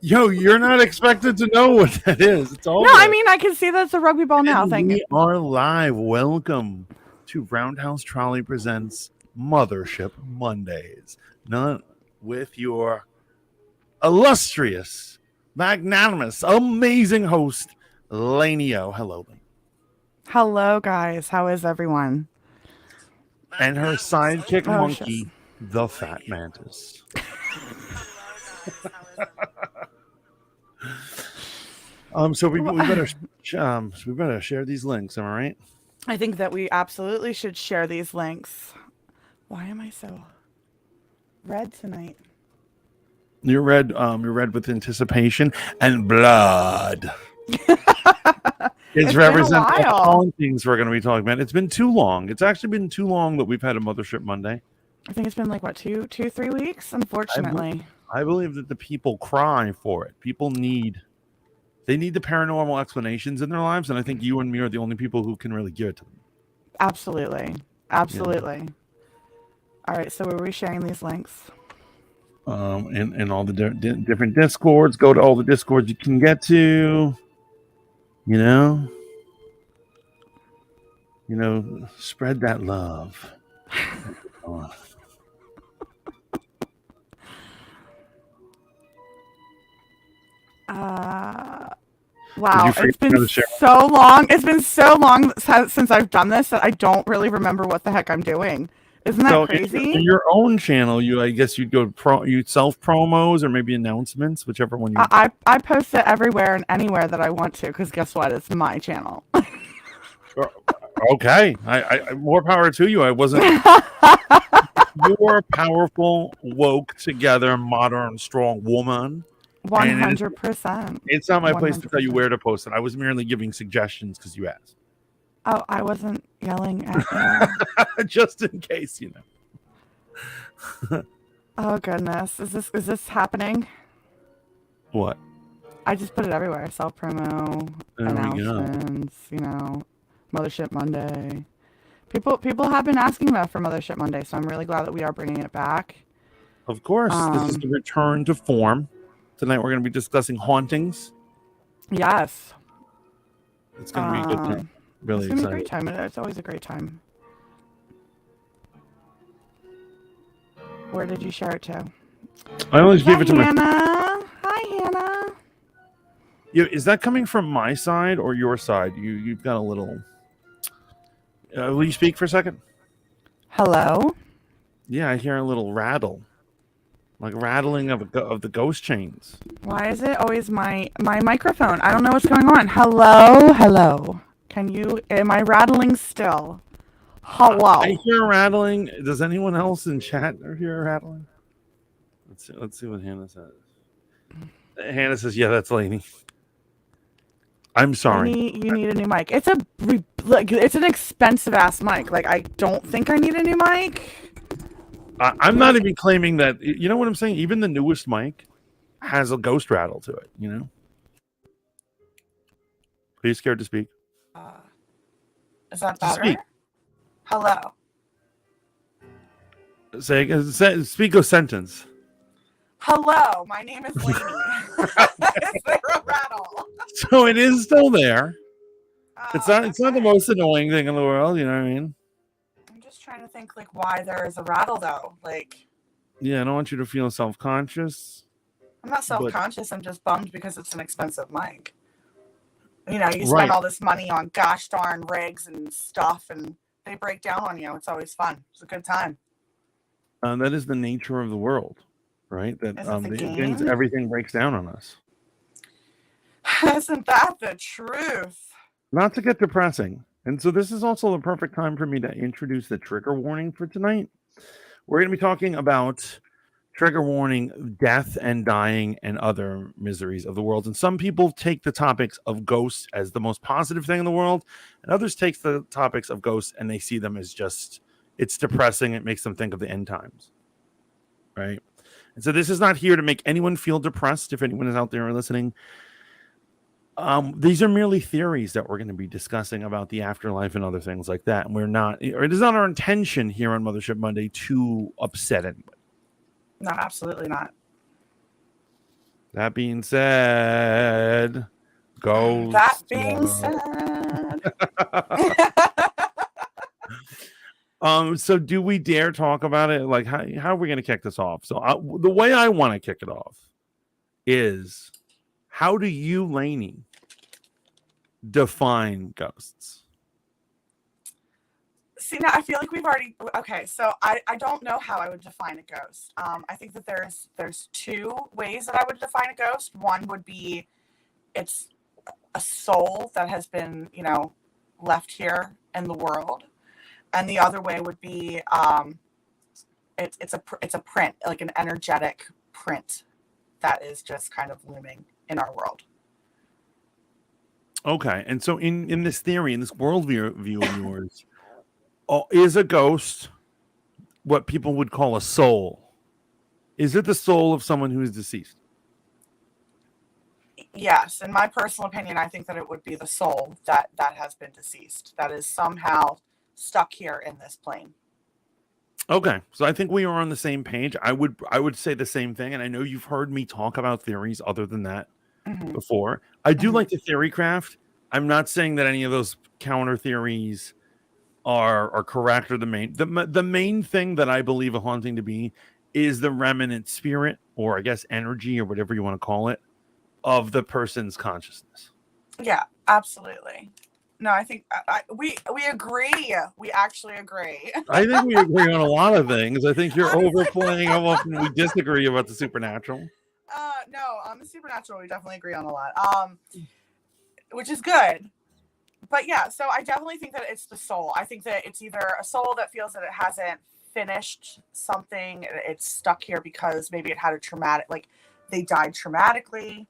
Yo, you're not expected to know what that is. It's all No, I mean, I can see that it's a rugby ball now. Thank you. We are live. Welcome to Roundhouse Trolley Presents Mothership Mondays. Not with your illustrious, magnanimous, amazing host, Lainey. Hello, Lainey. Hello, guys. How is everyone? And her sidekick monkey, the Fat Mantis. So we better share these links. Am I right? I think that we absolutely should share these links. Why am I so red tonight? You're red. You're red with anticipation and blood. It's represents the hauntings we're going to be talking about. It's been too long. It's actually been too long that we've had a Mothership Monday. I think it's been like, what, 3 weeks? Unfortunately. I believe that the people cry for it. People need the paranormal explanations in their lives, and I think you and me are the only people who can really give it to them. Absolutely. Absolutely. Yeah. All right, so were we sharing these links? In all the different Discords. Go to all the Discords you can get to. You know, spread that love. Wow, it's been so long. It's been so long since I've done this that I don't really remember what the heck I'm doing. Isn't that crazy? In your own channel, I guess you'd go you'd self promos or maybe announcements, whichever one you. I post it everywhere and anywhere that I want to, because guess what? It's my channel. Okay, I more power to you. I wasn't. You're a powerful, woke, together, modern, strong woman. 100%. It's not my place to tell you where to post it. I was merely giving suggestions because you asked. Oh, I wasn't yelling at you. Just in case, you know. Oh goodness, is this happening? What? I just put it everywhere. Self promo, announcements. You know, Mothership Monday. People have been asking about for Mothership Monday, so I'm really glad that we are bringing it back. Of course, this is the return to form. Tonight we're going to be discussing hauntings. Yes. It's going to be a good time. Really exciting. It's a great time. It's always a great time. Where did you share it to? I always gave it to Hannah. Hi, Hannah. Is that coming from my side or your side? You've got a little... will you speak for a second? Hello? Yeah, I hear a little rattle. Like rattling of the ghost chains. Why is it always my microphone? I don't know what's going on. Hello. Am I rattling still? Hello. I hear rattling. Does anyone else in chat hear rattling? Let's see what Hannah says. Hannah says, yeah, that's Lainey. I'm sorry. Lainey, you need a new mic. It's an expensive ass mic. Like, I don't think I need a new mic. I'm not even claiming that. You know what I'm saying? Even the newest mic has a ghost rattle to it, you know? Are you scared to speak? Is that better? Speak. Hello. Speak a sentence. Hello, my name is Lainey. Is there a rattle? So it is still there. It's not the most annoying thing in the world, you know what I mean? Trying to think like why there is a rattle though. Like, yeah, I don't want you to feel self-conscious. I'm not self-conscious. I'm just bummed because it's an expensive mic. You know, you spend all this money on gosh darn rigs and stuff, and they break down on you. It's always fun. It's a good time. That is the nature of the world, right? That everything breaks down on us. Isn't that the truth? Not to get depressing. And so this is also the perfect time for me to introduce the trigger warning for tonight. We're going to be talking about trigger warning, death and dying, and other miseries of the world. And some people take the topics of ghosts as the most positive thing in the world, and others take the topics of ghosts and they see them as just, it's depressing. It makes them think of the end times, right? And so this is not here to make anyone feel depressed. If anyone is out there listening, these are merely theories that we're going to be discussing about the afterlife and other things like that. And it is not our intention here on Mothership Monday to upset anybody. No, absolutely not. That being said, ghost. That being said. So do we dare talk about it? Like, how are we going to kick this off? So the way I want to kick it off is, how do you, Lainey, define ghosts? See, now I feel like we've already, okay, so I don't know how I would define a ghost. I think that there's two ways that I would define a ghost. One would be it's a soul that has been, left here in the world. And the other way would be it's a print, like an energetic print that is just kind of looming in our world. Okay, and so in this theory, in this worldview of yours, is a ghost what people would call a soul? Is it the soul of someone who is deceased? Yes, in my personal opinion, I think that it would be the soul that has been deceased, that is somehow stuck here in this plane. Okay, so I think we are on the same page. I would say the same thing, and I know you've heard me talk about theories other than that before. I do like the theory craft. I'm not saying that any of those counter theories are correct or the main thing that I believe a haunting to be is the remnant spirit, or I guess energy, or whatever you want to call it, of the person's consciousness. Yeah, absolutely. No, I think we agree. We actually agree. I think we agree on a lot of things. I think you're overplaying how often we disagree about the supernatural. No, on the supernatural, we definitely agree on a lot. Which is good. But yeah, so I definitely think that it's the soul. I think that it's either a soul that feels that it hasn't finished something, it's stuck here because maybe it had a traumatic, like they died traumatically.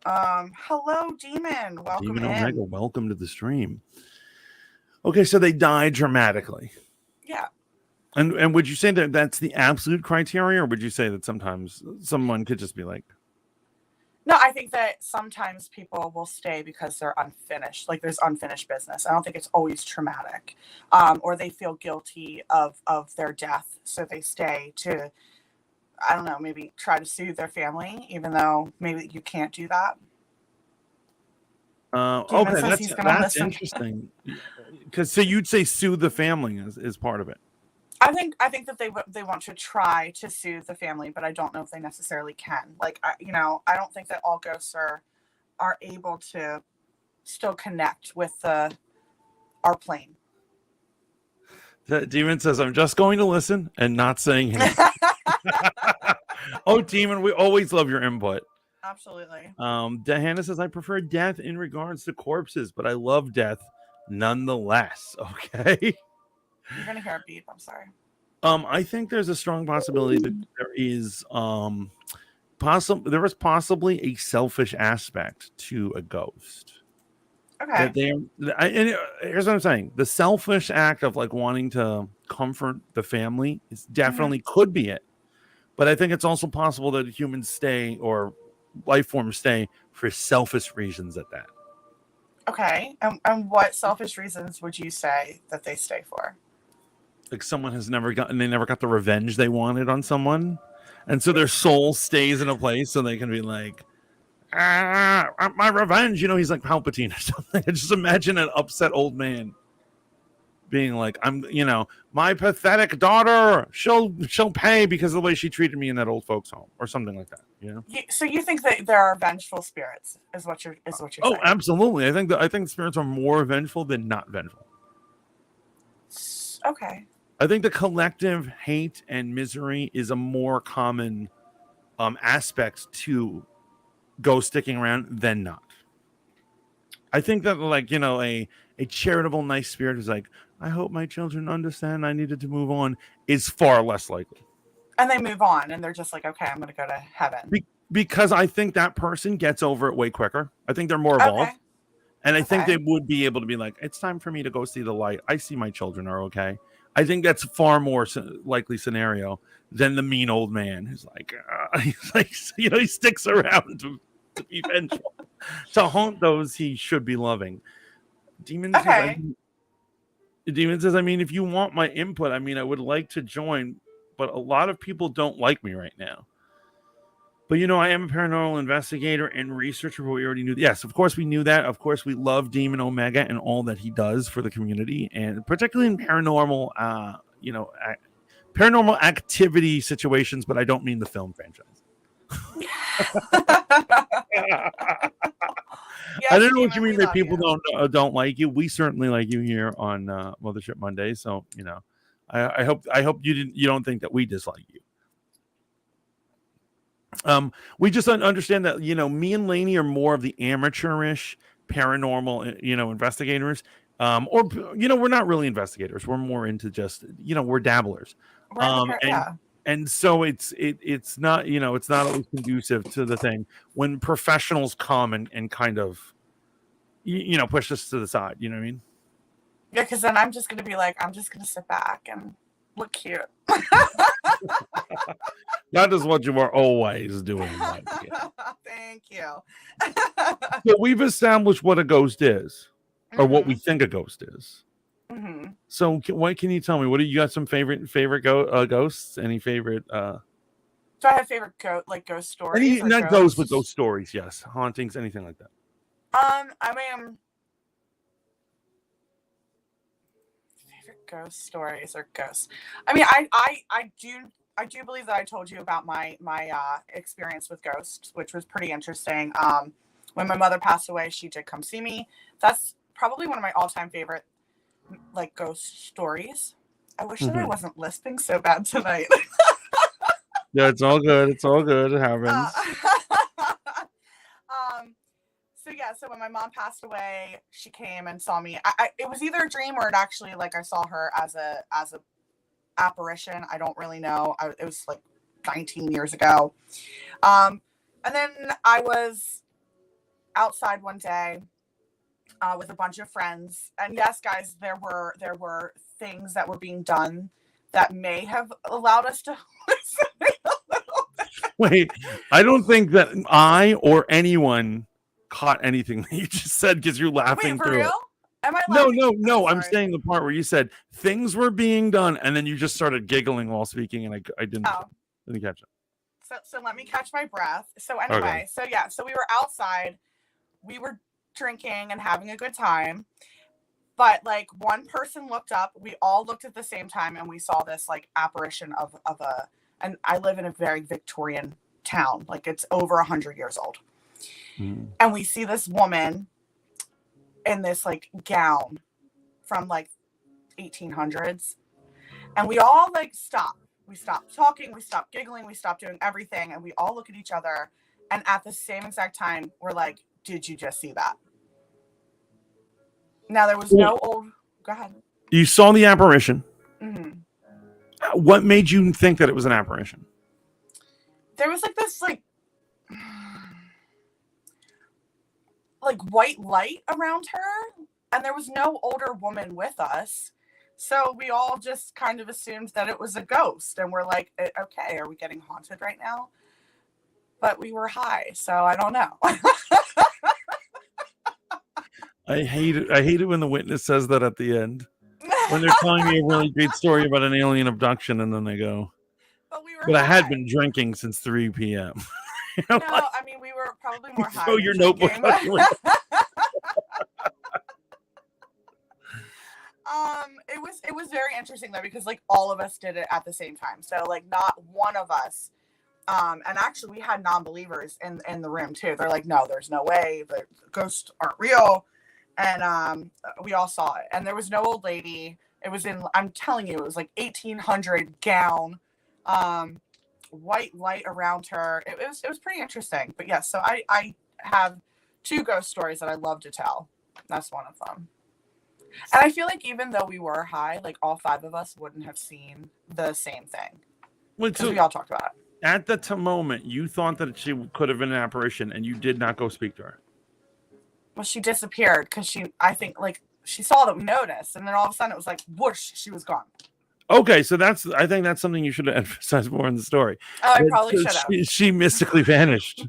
Hello, Demon. Welcome Demon in. Omega, welcome to the stream. Okay, so they died dramatically. Yeah. And would you say that that's the absolute criteria, or would you say that sometimes someone could just be like... No, I think that sometimes people will stay because they're unfinished. Like there's unfinished business. I don't think it's always traumatic. Or they feel guilty of their death. So they stay to, I don't know, maybe try to soothe their family, even though maybe you can't do that. Okay, that's interesting. Because so you'd say soothe the family is part of it. I think that they want to try to soothe the family, but I don't know if they necessarily can. Like, I don't think that all ghosts are able to still connect with our plane. The Demon says, "I'm just going to listen and not saying anything." Oh, Demon, we always love your input. Absolutely. Hannah says, "I prefer death in regards to corpses, but I love death nonetheless." Okay. You're gonna hear a beep. I'm sorry. I think there's a strong possibility that there is possibly a selfish aspect to a ghost. Okay. Here's what I'm saying: the selfish act of like wanting to comfort the family is definitely could be it, but I think it's also possible that humans stay or life forms stay for selfish reasons at that. Okay, and what selfish reasons would you say that they stay for? Like someone they never got the revenge they wanted on someone, and so their soul stays in a place so they can be like, my revenge. He's like Palpatine or something. I just imagine an upset old man being like, my pathetic daughter, she'll pay because of the way she treated me in that old folks home or something like that. So you think that there are vengeful spirits is what you're saying? Oh, absolutely. I think spirits are more vengeful than not vengeful. Okay. I think the collective hate and misery is a more common aspect to ghosts sticking around than not. I think that a charitable, nice spirit is like, I hope my children understand I needed to move on, is far less likely. And they move on and they're just like, okay, I'm going to go to heaven. Because I think that person gets over it way quicker. I think they're more evolved. Okay. And I think they would be able to be like, it's time for me to go see the light. I see my children are okay. I think that's far more likely scenario than the mean old man who's like, he sticks around to be vengeful, to haunt those he should be loving. Demon says, I mean, if you want my input, I would like to join, but a lot of people don't like me right now. But I am a paranormal investigator and researcher. But we already knew. Yes, of course we knew that. Of course we love Demon Omega and all that he does for the community, and particularly in paranormal, paranormal activity situations. But I don't mean the film franchise. I don't know what you mean that people don't like you. We certainly like you here on Mothership Mondays. So I hope you don't think that we dislike you. We just understand that me and Lainey are more of the amateurish paranormal investigators. Or we're not really investigators. We're more into just we're dabblers. And so it's not it's not always conducive to the thing when professionals come and kind of push us to the side. You know what I mean? Yeah, because then I'm just gonna be like, I'm just gonna sit back and look cute. That is what you are always doing. Thank you. So we've established what a ghost is, or what we think a ghost is. Mm-hmm. So what can you tell me? What do you got? Some favorite ghosts? Any favorite? Do I have favorite ghost stories? Not ghosts, but ghost stories. Yes, hauntings, anything like that. I mean, favorite ghost stories or ghosts. I mean, I do believe that I told you about my experience with ghosts, which was pretty interesting. When my mother passed away, she did come see me. That's probably one of my all-time favorite ghost stories. I wish that I wasn't lisping so bad tonight. Yeah, it's all good. It's all good. It happens. So when my mom passed away, she came and saw me. It was either a dream or it actually I saw her as a apparition. I don't really know. It was 19 years ago. And then I was outside one day with a bunch of friends, and yes, guys, there were things that were being done that may have allowed us to hallucinate a little bit. Wait, I don't think that I or anyone caught anything that you just said because you're laughing. Wait, for real? Am I laughing? No. I'm saying the part where you said things were being done, and then you just started giggling while speaking, and I didn't catch it. So let me catch my breath. So anyway, okay. So we were outside. We were drinking and having a good time. But one person looked up, we all looked at the same time, and we saw this apparition of and I live in a very Victorian town. It's over 100 years old. Mm. And we see this woman in this gown from 1800s. And we all stop. We stopped talking, we stopped giggling, we stopped doing everything, and we all look at each other, and at the same exact time we're like, did you just see that? Now there was no old. Go ahead. You saw the apparition. Mm-hmm. What made you think that it was an apparition? There was this white light around her, and there was no older woman with us, so we all just kind of assumed that it was a ghost, and we're like, okay, are we getting haunted right now? But we were high, so I don't know. I hate it when the witness says that at the end. When they're telling me a really great story about an alien abduction, and then they go, but I had been drinking since 3 p.m. No, I mean, we were probably more high. Throw your notebook. It was very interesting though, because all of us did it at the same time. So not one of us. And actually we had non-believers in the room too. They're like, no, there's no way, the ghosts aren't real. And we all saw it. And there was no old lady. It was I'm telling you, it was 1800 gown, white light around her. It was pretty interesting. But yes, so I have 2 ghost stories that I love to tell. That's one of them. And I feel even though we were high, all 5 of us wouldn't have seen the same thing. Because we all talked about it. At the moment, you thought that she could have been an apparition, and you did not go speak to her. Well, she disappeared because I think she saw that we noticed, and then all of a sudden it was whoosh, she was gone. Okay, so I think that's something you should have emphasized more in the story. Oh, I probably should have. She mystically vanished.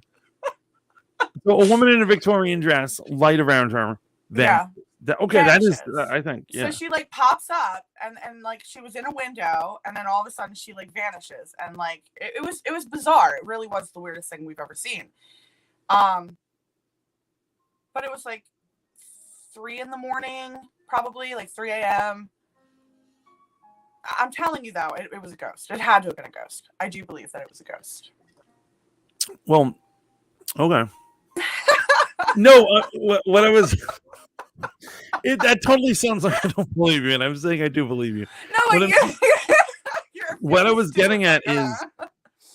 So a woman in a Victorian dress, light around her, vanished. That is, I think, yeah. So she like pops up and like she was in a window and then all of a sudden she like vanishes and like it was bizarre. It really was the weirdest thing we've ever seen. But it was like 3 a.m, probably like 3 a.m. I'm telling you though, it was a ghost. It had to have been a ghost. I do believe that it was a ghost. Well, okay. No, what I was... that totally sounds like I don't believe you, and I'm saying I do believe you. No, what I was getting at is...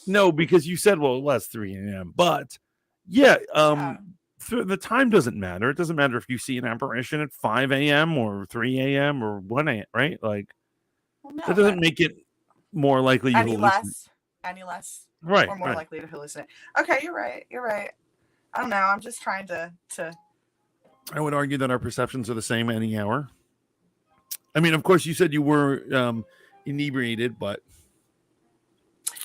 No, because you said, well, less 3 a.m. But, yeah, the time doesn't matter. It doesn't matter if you see an apparition at 5 a.m. or 3 a.m. or 1 a.m., right? Like, that doesn't make it more likely you hallucinate. Any less. Right. Or more likely to hallucinate. Okay, you're right. I don't know. I'm just trying to... I would argue that our perceptions are the same any hour. I mean, of course, you said you were inebriated, but...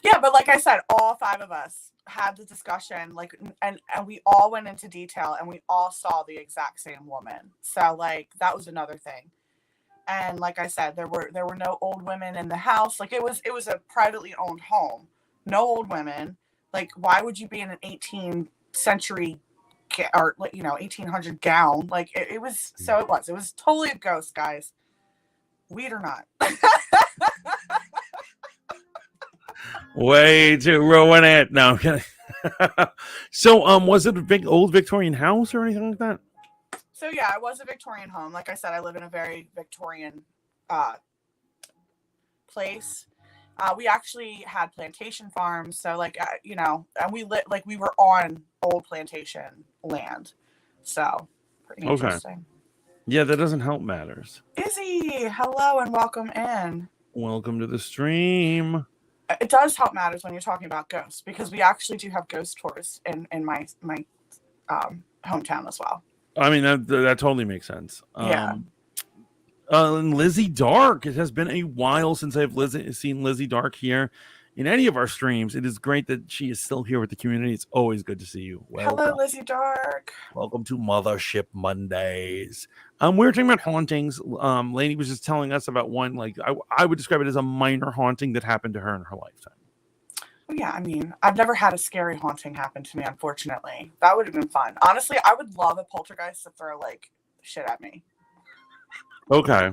Yeah, but like I said, all 5 of us had the discussion, like, and we all went into detail, and we all saw the exact same woman. So, like, that was another thing. And like I said, there were no old women in the house. Like, it was a privately owned home. No old women. Like, why would you be in an 18th century or 1800 gown? Like, it was totally a ghost, guys. Weed or not. Way to ruin it. No, I'm kidding. So, was it a big old Victorian house or anything like that? So yeah, it was a Victorian home. Like I said, I live in a very Victorian place. We actually had plantation farms, so like and we were on old plantation land. So pretty interesting. Yeah, that doesn't help matters. Izzy, hello and welcome in. Welcome to the stream. It does help matters when you're talking about ghosts, because we actually do have ghost tours in my hometown as well. I mean, that totally makes sense. Yeah. Lizzie Dark. It has been a while since I've seen Lizzie Dark here in any of our streams. It is great that she is still here with the community. It's always good to see you. Welcome. Hello, Lizzie Dark. Welcome to Mothership Mondays. We were talking about hauntings. Lainey was just telling us about one, like, I would describe it as a minor haunting that happened to her in her lifetime. Well, yeah, I mean, I've never had a scary haunting happen to me, unfortunately. That would have been fun. Honestly, I would love a poltergeist to throw, like, shit at me. Okay.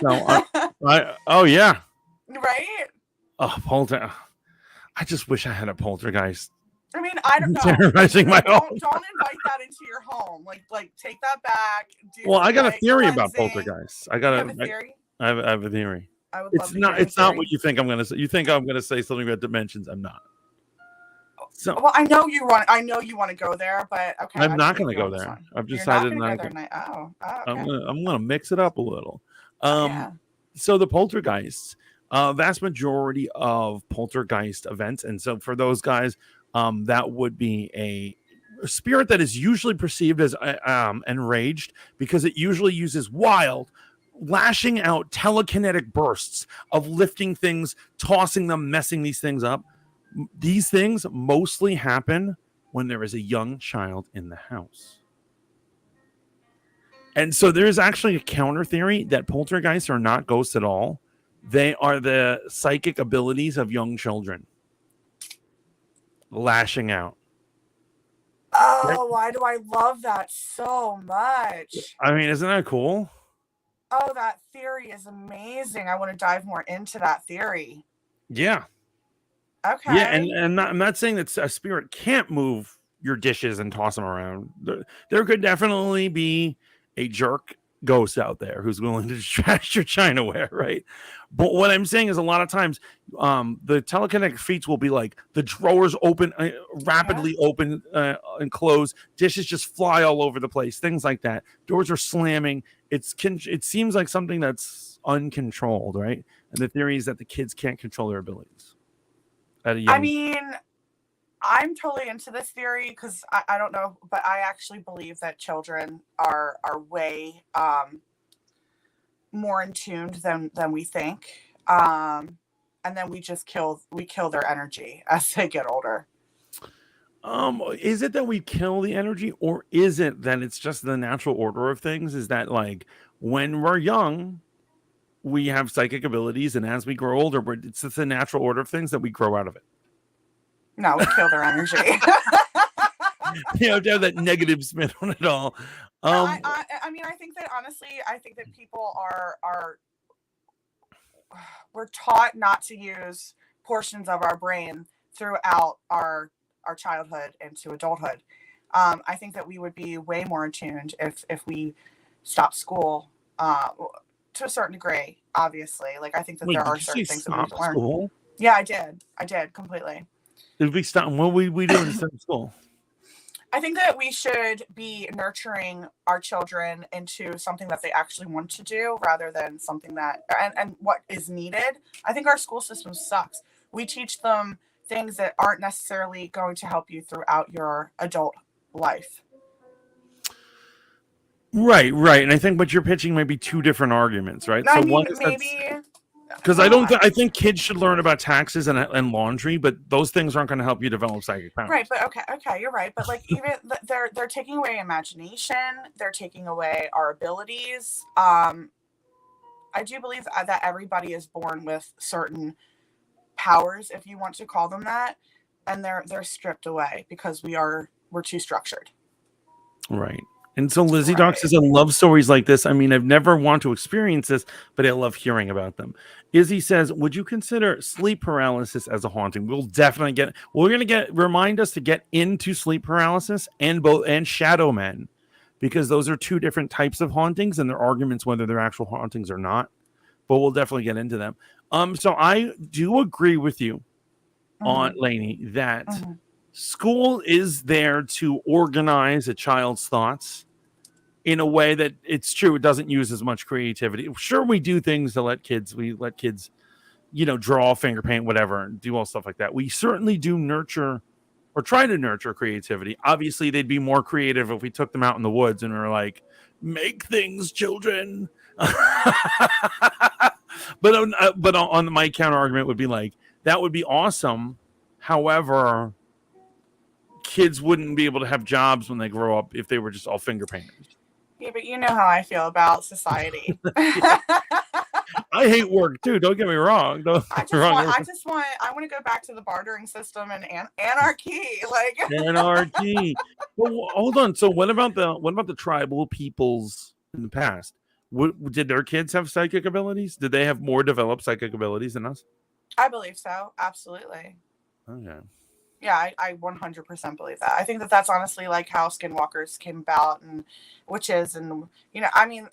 So, oh, yeah. Right? Oh, I just wish I had a poltergeist. I mean, I don't know. Terrorizing my home. Don't invite that into your home. Like take that back. I got a theory about poltergeists. You have a theory? I have a theory. I would it's not what you think I'm going to say. You think I'm going to say something about dimensions. I'm not. So, well, I know you want to go there, but okay. I'm not going to go there. I've decided not to. Okay. I'm going to mix it up a little. So the poltergeists, vast majority of poltergeist events, and so for those guys, that would be a spirit that is usually perceived as enraged, because it usually uses wild, lashing out telekinetic bursts of lifting things, tossing them, messing these things up. These things mostly happen when there is a young child in the house. And so there is actually a counter theory that poltergeists are not ghosts at all. They are the psychic abilities of young children lashing out. Oh, why do I love that so much? I mean, isn't that cool? Oh, that theory is amazing. I want to dive more into that theory. Yeah. Okay. Yeah, and I'm not saying that a spirit can't move your dishes and toss them around. There could definitely be a jerk ghost out there who's willing to trash your chinaware, right? But what I'm saying is a lot of times the telekinetic feats will be like the drawers open, rapidly open and close, dishes just fly all over the place, things like that. Doors are slamming. It seems like something that's uncontrolled, right? And the theory is that the kids can't control their abilities. I mean, I'm totally into this theory because I don't know, but I actually believe that children are way more in tuned than we think, and then we kill their energy as they get older. Is it that we kill the energy, or is it that it's just the natural order of things? Is that like when we're young, we have psychic abilities, and as we grow older, it's just the natural order of things that we grow out of it. No, we kill their energy. To have that negative spin on it all. I mean, I think that honestly, I think that people are we're taught not to use portions of our brain throughout our childhood into adulthood. I think that we would be way more attuned if we stopped school to a certain degree. Obviously, like I think that there are certain things that we have to learn. School? Yeah, I did completely. Did we stop? What we doing instead of school? I think that we should be nurturing our children into something that they actually want to do rather than something that and what is needed. I think our school system sucks. We teach them things that aren't necessarily going to help you throughout your adult life. Right. And I think what you're pitching might be two different arguments, right? I mean, maybe. Because I think kids should learn about taxes and laundry, but those things aren't going to help you develop psychic powers. Right, but okay, you're right. But like even they're taking away imagination, they're taking away our abilities. I do believe that everybody is born with certain powers, if you want to call them that, and they're stripped away because we're too structured. Right. And so Lizzie Doc says, I love stories like this. I mean, I've never want to experience this, but I love hearing about them. Izzy says, would you consider sleep paralysis as a haunting? We're going to remind us to get into sleep paralysis and shadow men, because those are two different types of hauntings and their arguments whether they're actual hauntings or not. But we'll definitely get into them. So I do agree with you on Lainey that school is there to organize a child's thoughts in a way that it's true. It doesn't use as much creativity. Sure, we do things to let kids, draw, finger paint, whatever, and do all stuff like that. We certainly do nurture or try to nurture creativity. Obviously, they'd be more creative if we took them out in the woods and were like, make things, children. But on my counter argument would be like, that would be awesome. However, kids wouldn't be able to have jobs when they grow up if they were just all finger painters. Yeah, but you know how I feel about society. I hate work too. Don't get me wrong. I want to go back to the bartering system and anarchy. Like anarchy. Well, hold on. So what about the tribal peoples in the past? Did their kids have psychic abilities? Did they have more developed psychic abilities than us? I believe so. Absolutely. Okay. Yeah, I 100% believe that. I think that that's honestly like how skinwalkers came about and witches and, I mean,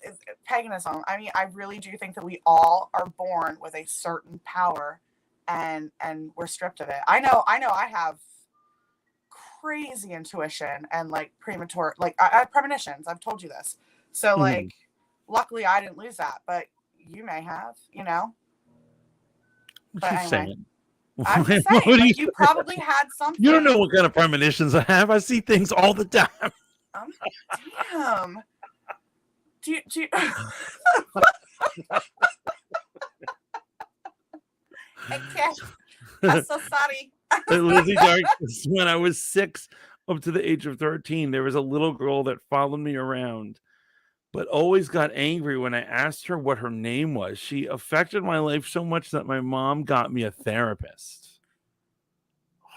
paganism. I mean, I really do think that we all are born with a certain power and we're stripped of it. I know I have crazy intuition and like premature, like I have premonitions. I've told you this. So like, luckily I didn't lose that, but you may have, But anyway. Saying? I'm just saying, you probably had something. You don't know what kind of premonitions I have. I see things all the time. Damn. Do you... Okay. I'm so sorry. Lizzie Dark, when I was 6 up to the age of 13, there was a little girl that followed me around, but always got angry when I asked her what her name was. She affected my life so much that my mom got me a therapist.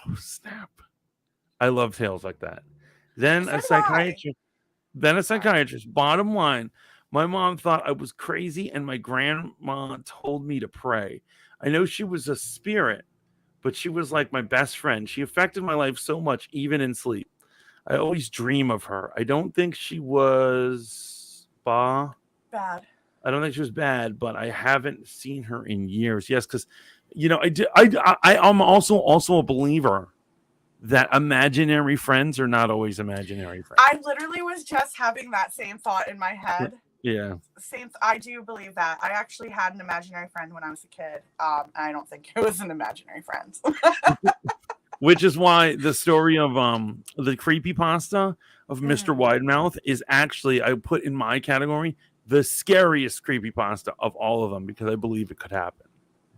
Oh, snap. I love tales like that. Then a psychiatrist. Bottom line, my mom thought I was crazy and my grandma told me to pray. I know she was a spirit, but she was like my best friend. She affected my life so much, even in sleep. I always dream of her. I don't think she was bad. I don't think she was bad, but I haven't seen her in years. Yes, because I'm also a believer that imaginary friends are not always imaginary friends. I literally was just having that same thought in my head. Yeah. I do believe that. I actually had an imaginary friend when I was a kid. I don't think it was an imaginary friend. Which is why the story of the creepypasta of Mr. Widemouth is actually, I put in my category, the scariest creepypasta of all of them, because I believe it could happen.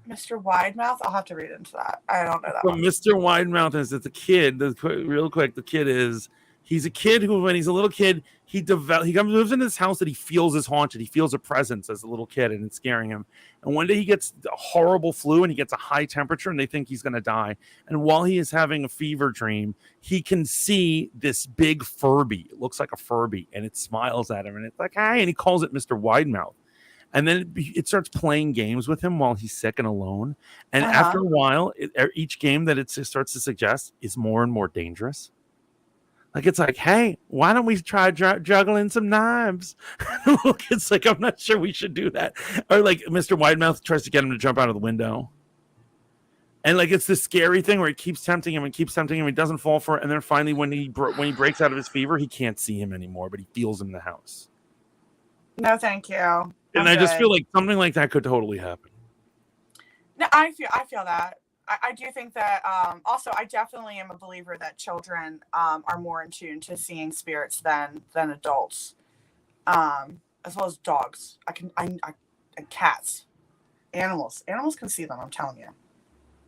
Mr. Widemouth? I'll have to read into that. I don't know that So one. Mr. Widemouth is it's a kid. Real quick, the kid is he's a kid who, when he's a little kid, he lives in this house that he feels is haunted. He feels a presence as a little kid, and it's scaring him. And one day he gets a horrible flu, and he gets a high temperature, and they think he's going to die. And while he is having a fever dream, he can see this big Furby. It looks like a Furby, and it smiles at him, and it's like, "Hi," and he calls it Mr. Widemouth. And then it starts playing games with him while he's sick and alone. And after a while, each game that it starts to suggest is more and more dangerous. Like, it's like, "Hey, why don't we try juggling some knives?" Look, it's like, "I'm not sure we should do that." Or like Mr. Widemouth tries to get him to jump out of the window. And like, it's this scary thing where it keeps tempting him and keeps tempting him. He doesn't fall for it. And then finally, when he breaks out of his fever, he can't see him anymore, but he feels him in the house. No, thank you. And I just feel like something like that could totally happen. No, I feel that. I do think that. Also, I definitely am a believer that children are more in tune to seeing spirits than adults, as well as dogs. And cats, animals. Animals can see them. I'm telling you.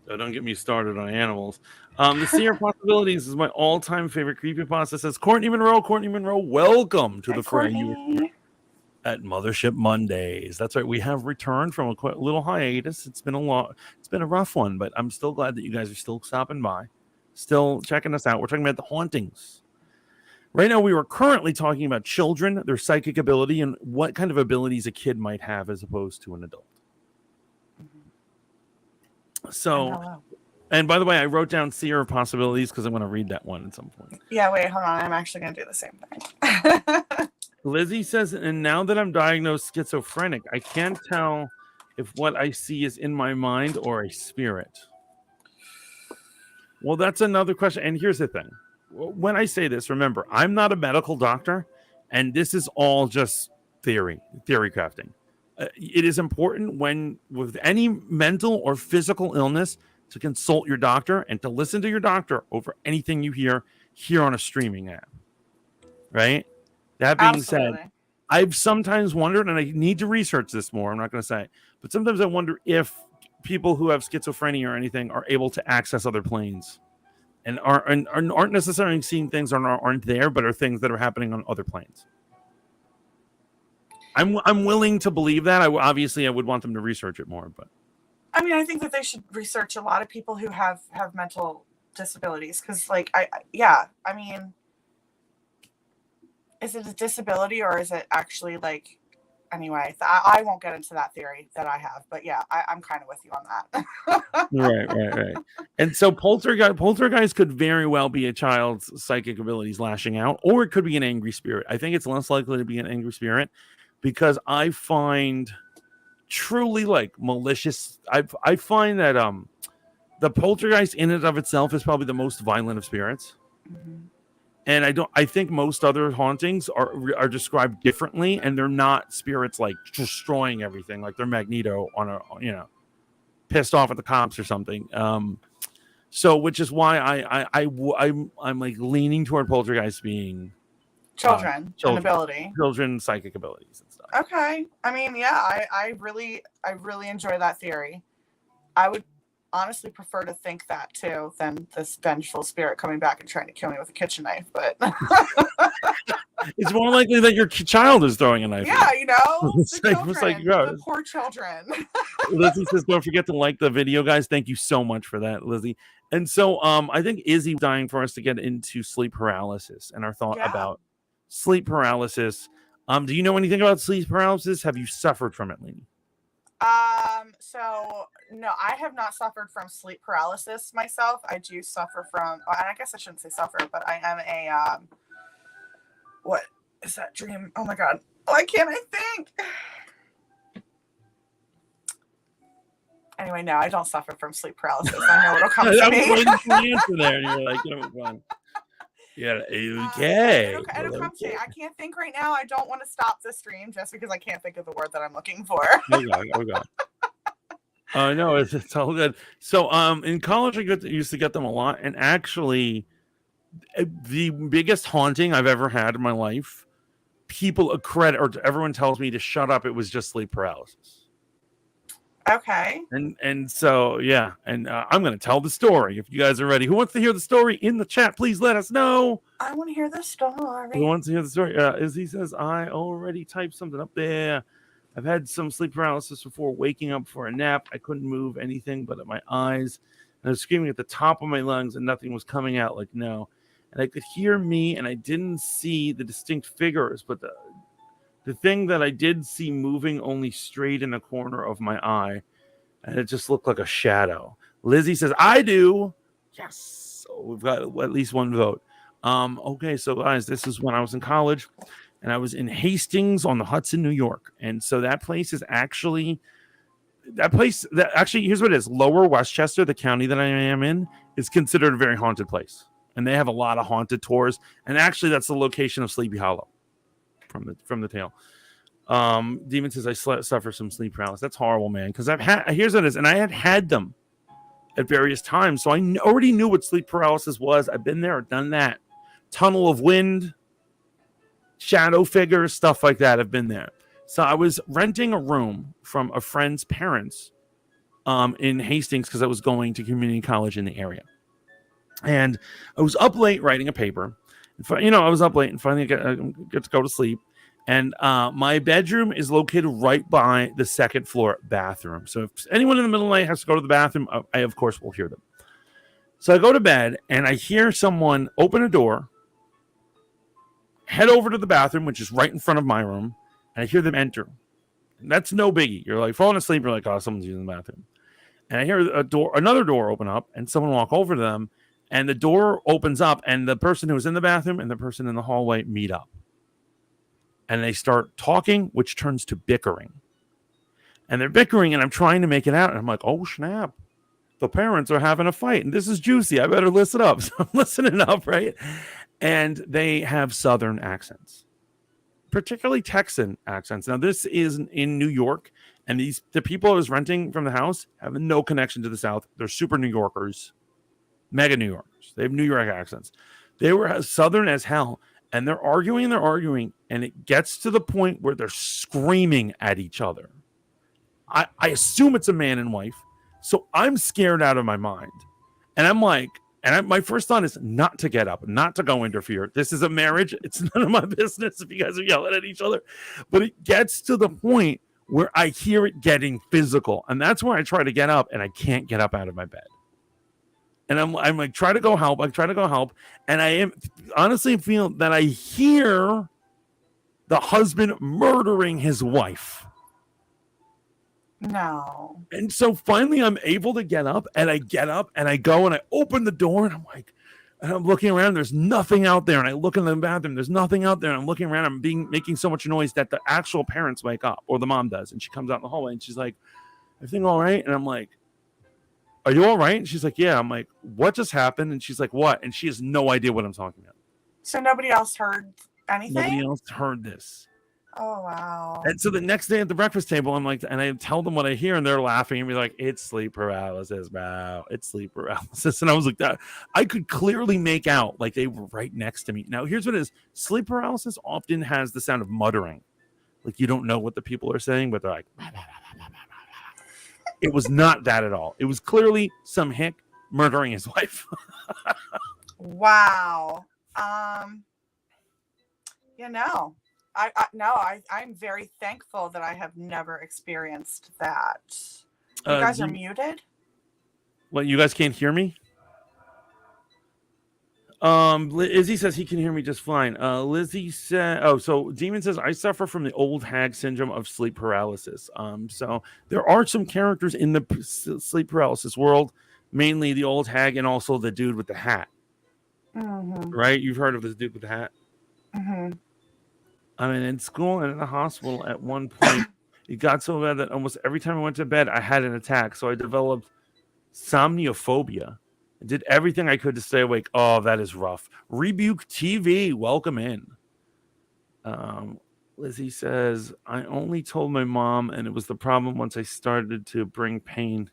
So don't get me started on animals. The Seer Possibilities is my all-time favorite creepypasta. Says Courtney Monroe. Courtney Monroe, welcome to the fray. At Mothership Mondays. That's right. We have returned from a little hiatus. It's been a rough one, but I'm still glad that you guys are still stopping by, still checking us out. We're talking about the hauntings. Right now, we are currently talking about children, their psychic ability, and what kind of abilities a kid might have as opposed to an adult. So, and by the way, I wrote down Seer of Possibilities because I'm going to read that one at some point. Yeah, wait, hold on. I'm actually going to do the same thing. Lizzie says, and now that I'm diagnosed schizophrenic, I can't tell if what I see is in my mind or a spirit. Well, that's another question. And here's the thing. When I say this, remember, I'm not a medical doctor, and this is all just theory crafting. It is important with any mental or physical illness to consult your doctor and to listen to your doctor over anything you hear on a streaming app. Right? That being said, I've sometimes wondered, and I need to research this more, I'm not going to say, but sometimes I wonder if people who have schizophrenia or anything are able to access other planes and aren't necessarily seeing things that aren't there, but are things that are happening on other planes. I'm willing to believe that. I would want them to research it more, but I mean, I think that they should research a lot of people who have mental disabilities, because, like, I mean, is it a disability or is it actually, like, anyway, I won't get into that theory that I have, but yeah, I'm kind of with you on that. Right. And so poltergeist could very well be a child's psychic abilities lashing out, or it could be an angry spirit. I think it's less likely to be an angry spirit because I find truly, like, malicious. I find that the poltergeist in and of itself is probably the most violent of spirits. Mm-hmm. And I think most other hauntings are described differently, and they're not spirits like destroying everything, like they're Magneto on pissed off at the cops or something. So which is why I'm like leaning toward poltergeist being children, psychic abilities and stuff. Okay. I mean, yeah, I really enjoy that theory. I would honestly prefer to think that too than this vengeful spirit coming back and trying to kill me with a kitchen knife, but it's more likely that your child is throwing a knife. Yeah, the poor children. Lizzie says, don't forget to like the video, guys. Thank you so much for that, Lizzie. And so I think Izzy was dying for us to get into sleep paralysis and our thought about sleep paralysis. Do you know anything about sleep paralysis? Have you suffered from it, Lainey? So no, I have not suffered from sleep paralysis myself. I do suffer from, and I guess I shouldn't say suffer, but I am a, what is that dream? Oh my God. Why can't I think? Anyway, no, I don't suffer from sleep paralysis. I know it'll come to me. I was waiting for the answer there, and you're like, fun. Yeah, okay. It'll come to me. I can't think right now. I don't want to stop the stream just because I can't think of the word that I'm looking for. Okay. No, it's all good. So, in college, I used to get them a lot, and actually, the biggest haunting I've ever had in my life, everyone tells me to shut up. It was just sleep paralysis. Okay. And so yeah, and I'm going to tell the story if you guys are ready. Who wants to hear the story in the chat? Please let us know. I want to hear the story. Who wants to hear the story? Izzy says I already typed something up there. I've had some sleep paralysis before waking up for a nap. I couldn't move anything but at my eyes. And I was screaming at the top of my lungs and nothing was coming out like no. And I could hear me and I didn't see the distinct figures, but the thing that I did see moving only straight in the corner of my eye. And it just looked like a shadow. Lizzie says, I do. Yes. So we've got at least one vote. Okay, so guys, this is when I was in college. And I was in Hastings on the Hudson, New York. And so that place is actually here's what it is. Lower Westchester, the county that I am in, is considered a very haunted place. And they have a lot of haunted tours. And actually, that's the location of Sleepy Hollow from the tale. Demon says I suffer some sleep paralysis. That's horrible, man. Because here's what it is, and I had them at various times. So I already knew what sleep paralysis was. I've been there, done that. Tunnel of wind. Shadow figures, stuff like that have been there. So I was renting a room from a friend's parents in Hastings because I was going to community college in the area. And I was up late writing a paper. I was up late and finally get to go to sleep. And my bedroom is located right by the second floor bathroom. So if anyone in the middle of the night has to go to the bathroom, I of course will hear them. So I go to bed and I hear someone open a door, head over to the bathroom, which is right in front of my room, and I hear them enter. And that's no biggie. You're like falling asleep. You're like, oh, someone's using the bathroom. And I hear another door open up, and someone walk over to them, and the door opens up, and the person who's in the bathroom and the person in the hallway meet up. And they start talking, which turns to bickering. And they're bickering, and I'm trying to make it out, and I'm like, oh, snap. The parents are having a fight, and this is juicy. I better listen up. So I'm listening up, right? And they have Southern accents, particularly Texan accents. Now, this is in New York, and the people I was renting from the house have no connection to the South. They're super New Yorkers, mega New Yorkers. They have New York accents. They were Southern as hell, and they're arguing, and it gets to the point where they're screaming at each other. I assume it's a man and wife, so I'm scared out of my mind. And I'm like, my first thought is not to get up, not to go interfere. This is a marriage. It's none of my business if you guys are yelling at each other. But it gets to the point where I hear it getting physical. And that's where I try to get up, and I can't get up out of my bed. And I'm like, try to go help. And I am honestly feel that I hear the husband murdering his wife. No. And so finally I'm able to get up, and I get up and I go and I open the door, and I'm looking around. There's nothing out there. And I look in the bathroom. There's nothing out there. And I'm looking around. I'm making so much noise that the actual parents wake up, or the mom does. And she comes out in the hallway and she's like, everything all right? And I'm like, are you all right? And she's like, yeah. I'm like, what just happened? And she's like, what? And she has no idea what I'm talking about. So nobody else heard anything? Nobody else heard this. Oh, wow. And so the next day at the breakfast table, I'm like, and I tell them what I hear, and they're laughing and be like, it's sleep paralysis, bro. It's sleep paralysis. And I was like, that I could clearly make out like they were right next to me. Now, here's what it is. Sleep paralysis often has the sound of muttering. Like you don't know what the people are saying, but they're like, bah, bah, bah, bah, bah, bah. It was not that at all. It was clearly some hick murdering his wife. Wow. I'm very thankful that I have never experienced that. You guys are muted? What, you guys can't hear me? Izzy says he can hear me just fine. Lizzie said, so Demon says, I suffer from the old hag syndrome of sleep paralysis. So there are some characters in the sleep paralysis world, mainly the old hag and also the dude with the hat. Mm-hmm. Right? You've heard of this dude with the hat? Mm-hmm. I mean, in school and in the hospital at one point, it got so bad that almost every time I went to bed, I had an attack. So I developed somniophobia. I did everything I could to stay awake. Oh, that is rough. Rebuke TV. Welcome in. Lizzie says, I only told my mom, and it was the problem once I started to bring pain.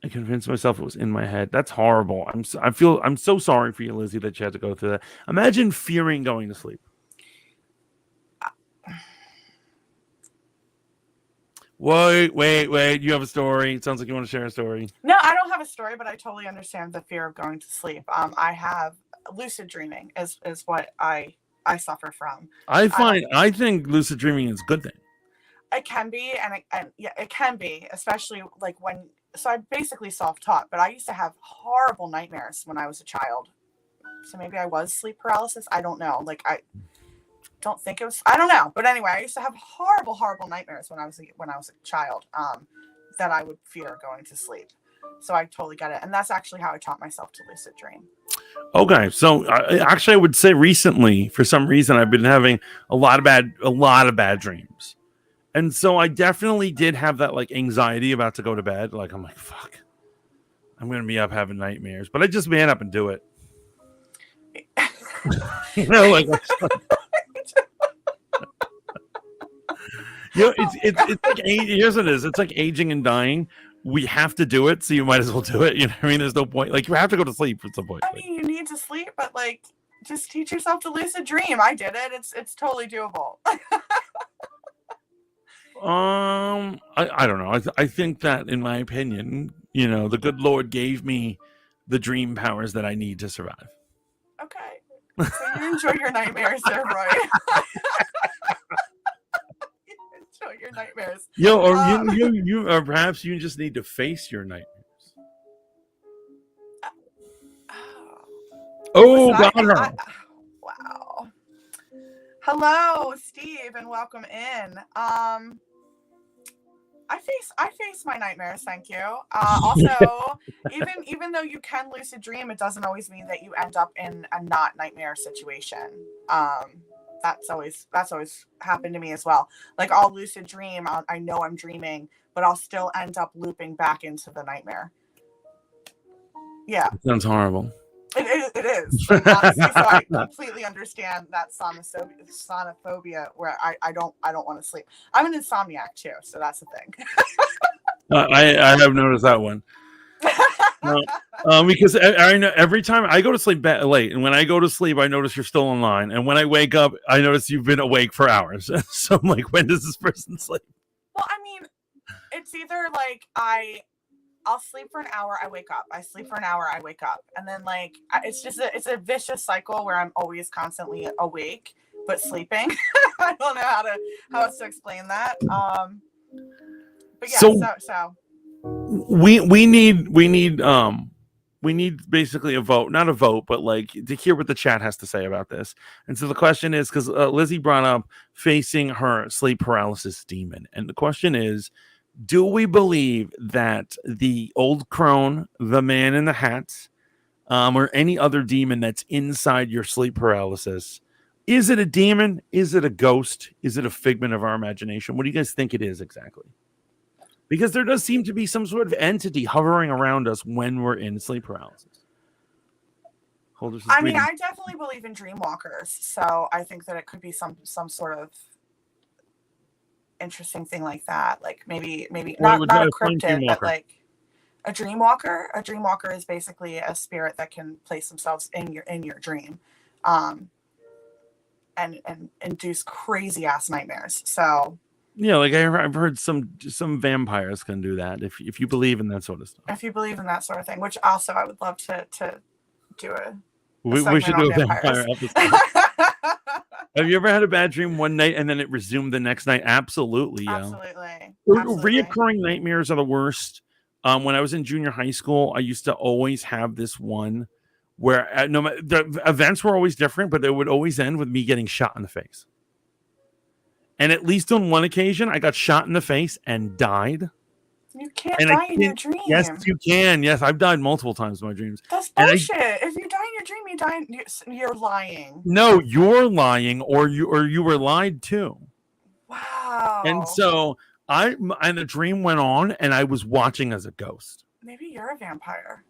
I convinced myself it was in my head. That's horrible. I'm so sorry for you, Lizzie, that you had to go through that. Imagine fearing going to sleep. Wait. You have a story. It sounds like you want to share a story. No, I don't have a story, but I totally understand the fear of going to sleep. I have lucid dreaming is what I suffer from. I think lucid dreaming is a good thing. It can be, and yeah, it can be, especially like when. So I'm basically self-taught, but I used to have horrible nightmares when I was a child. So maybe I was sleep paralysis. I don't know. Like I don't think it was. I don't know. But anyway, I used to have horrible nightmares when I was a child. That I would fear going to sleep. So I totally get it, and that's actually how I taught myself to lucid dream. Okay, so I would say recently, for some reason, I've been having a lot of bad dreams. And so I definitely did have that like anxiety about to go to bed. Like I'm like, fuck, I'm gonna be up having nightmares, but I just man up and do it. You know, like you know, it's like here's what it is. It's like aging and dying. We have to do it, so you might as well do it. You know what I mean? There's no point. Like you have to go to sleep at some point. I mean, you need to sleep, but like, just teach yourself to lucid dream. I did it. It's totally doable. I don't know. I think that, in my opinion, you know, the good Lord gave me the dream powers that I need to survive. Okay, so you enjoy your nightmares, there, Roy. Enjoy your nightmares. Yo, or you, or perhaps you just need to face your nightmares. Oh, Listen, God! Wow. Hello, Steve, and welcome in. I face my nightmares, thank you. Also, even though you can lucid dream, it doesn't always mean that you end up in a not nightmare situation. That's always happened to me as well. Like I'll lucid dream, I know I'm dreaming, but I'll still end up looping back into the nightmare. Yeah, That sounds horrible. It is. Like, honestly, so I completely understand that sonophobia where I don't want to sleep. I'm an insomniac too, so that's the thing. I have noticed that one. Because I know every time I go to sleep late, and when I go to sleep, I notice you're still online, and when I wake up, I notice you've been awake for hours. So I'm like, when does this person sleep? Well, I mean, it's either like I'll sleep for an hour, I wake up. I sleep for an hour, I wake up. And then like it's a vicious cycle where I'm always constantly awake but sleeping. I don't know how else to explain that. But yeah, so we need basically a vote, not a vote, but like to hear what the chat has to say about this. And so the question is, because Lizzie brought up facing her sleep paralysis demon, and the question is, do we believe that the old crone, the man in the hat, or any other demon that's inside your sleep paralysis, is it a demon? Is it a ghost? Is it a figment of our imagination? What do you guys think it is exactly? Because there does seem to be some sort of entity hovering around us when we're in sleep paralysis. I mean, I definitely believe in dreamwalkers, so I think that it could be some sort of interesting thing like that, like maybe not a cryptid, but like a dreamwalker. A dreamwalker is basically a spirit that can place themselves in your dream, and induce crazy ass nightmares. So yeah, like I've heard some vampires can do that if you believe in that sort of stuff. If you believe in that sort of thing, which also I would love to do a we should do a vampire episode. Have you ever had a bad dream one night and then it resumed the next night? Absolutely, yeah. Absolutely. Reoccurring nightmares are the worst. When I was in junior high school, I used to always have this one where the events were always different, but they would always end with me getting shot in the face. And at least on one occasion, I got shot in the face and died. You can't die in your dream. Yes, you can. Yes, I've died multiple times in my dreams. That's bullshit. If you die in your dream, you're lying. No, you're lying, or you were lied to. Wow. And so and the dream went on, and I was watching as a ghost. Maybe you're a vampire.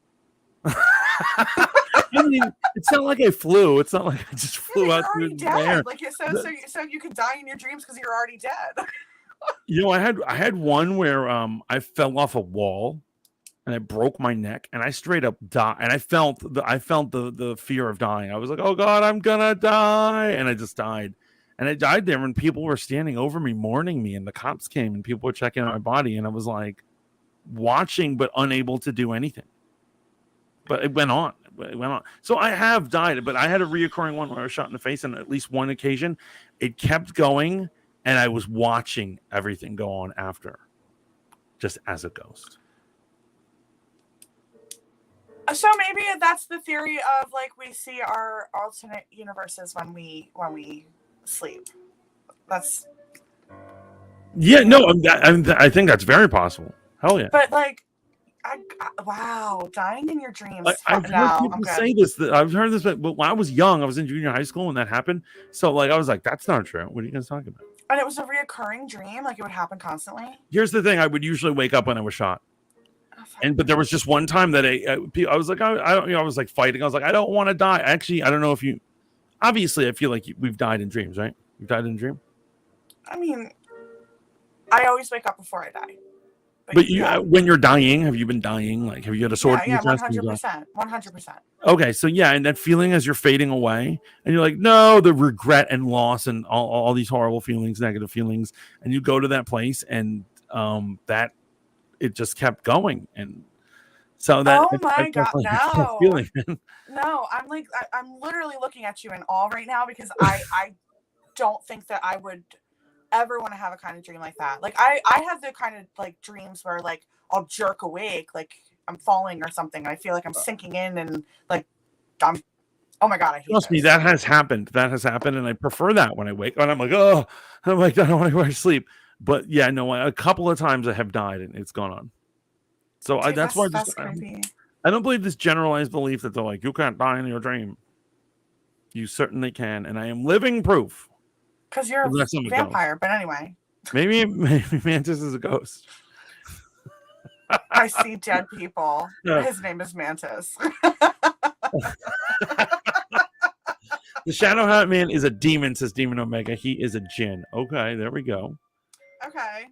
I mean, it's not like I flew. It's not like I just flew out through the air. Like so you could die in your dreams because you're already dead. You know, I had one where I fell off a wall and I broke my neck and I straight up died, and I felt the fear of dying. I was like, oh God, I'm gonna die, and I just died. And I died there when people were standing over me, mourning me, and the cops came and people were checking out my body. And I was like watching, but unable to do anything. But it went on. It went on. So I have died, but I had a reoccurring one where I was shot in the face, and at least one occasion, it kept going, and I was watching everything go on after, just as a ghost. So maybe that's the theory of like we see our alternate universes when we sleep. That's no, I think that's very possible. Hell yeah. But like, wow, dying in your dreams. I've heard people say this. I've heard this, but when I was young, I was in junior high school when that happened. So like, I was like, that's not true. What are you guys talking about? And it was a reoccurring dream, like it would happen constantly. Here's the thing: I would usually wake up when I was shot. But there was just one time that I was like, I was like fighting. I was like, I don't want to die. Actually, I don't know if you. Obviously, I feel like we've died in dreams, right? You've died in a dream. I mean, I always wake up before I die. But you, when you're dying, have you been dying? Like, have you had a sword? Yeah, 100%, 100%. Okay, so yeah, and that feeling as you're fading away, and you're like, no, the regret and loss and all these horrible feelings, negative feelings, and you go to that place, and that. It just kept going, and so that. Oh my god! No, feeling. No, I'm literally looking at you in awe right now because I don't think that I would ever want to have a kind of dream like that. Like I have the kind of like dreams where like I'll jerk awake, like I'm falling or something. I feel like I'm sinking in and like I'm. Oh my god! I hate Trust me, that has happened. That has happened, and I prefer that when I wake. And I'm like, oh, I don't want to go to sleep. But yeah, no, a couple of times I have died and it's gone on. So dude, that's why I don't believe this generalized belief that they're like, you can't die in your dream. You certainly can. And I am living proof. Because you're a vampire. But anyway. Maybe Mantis is a ghost. I see dead people. His name is Mantis. The Shadow Hat Man is a demon, says Demon Omega. He is a djinn. Okay, there we go. Okay.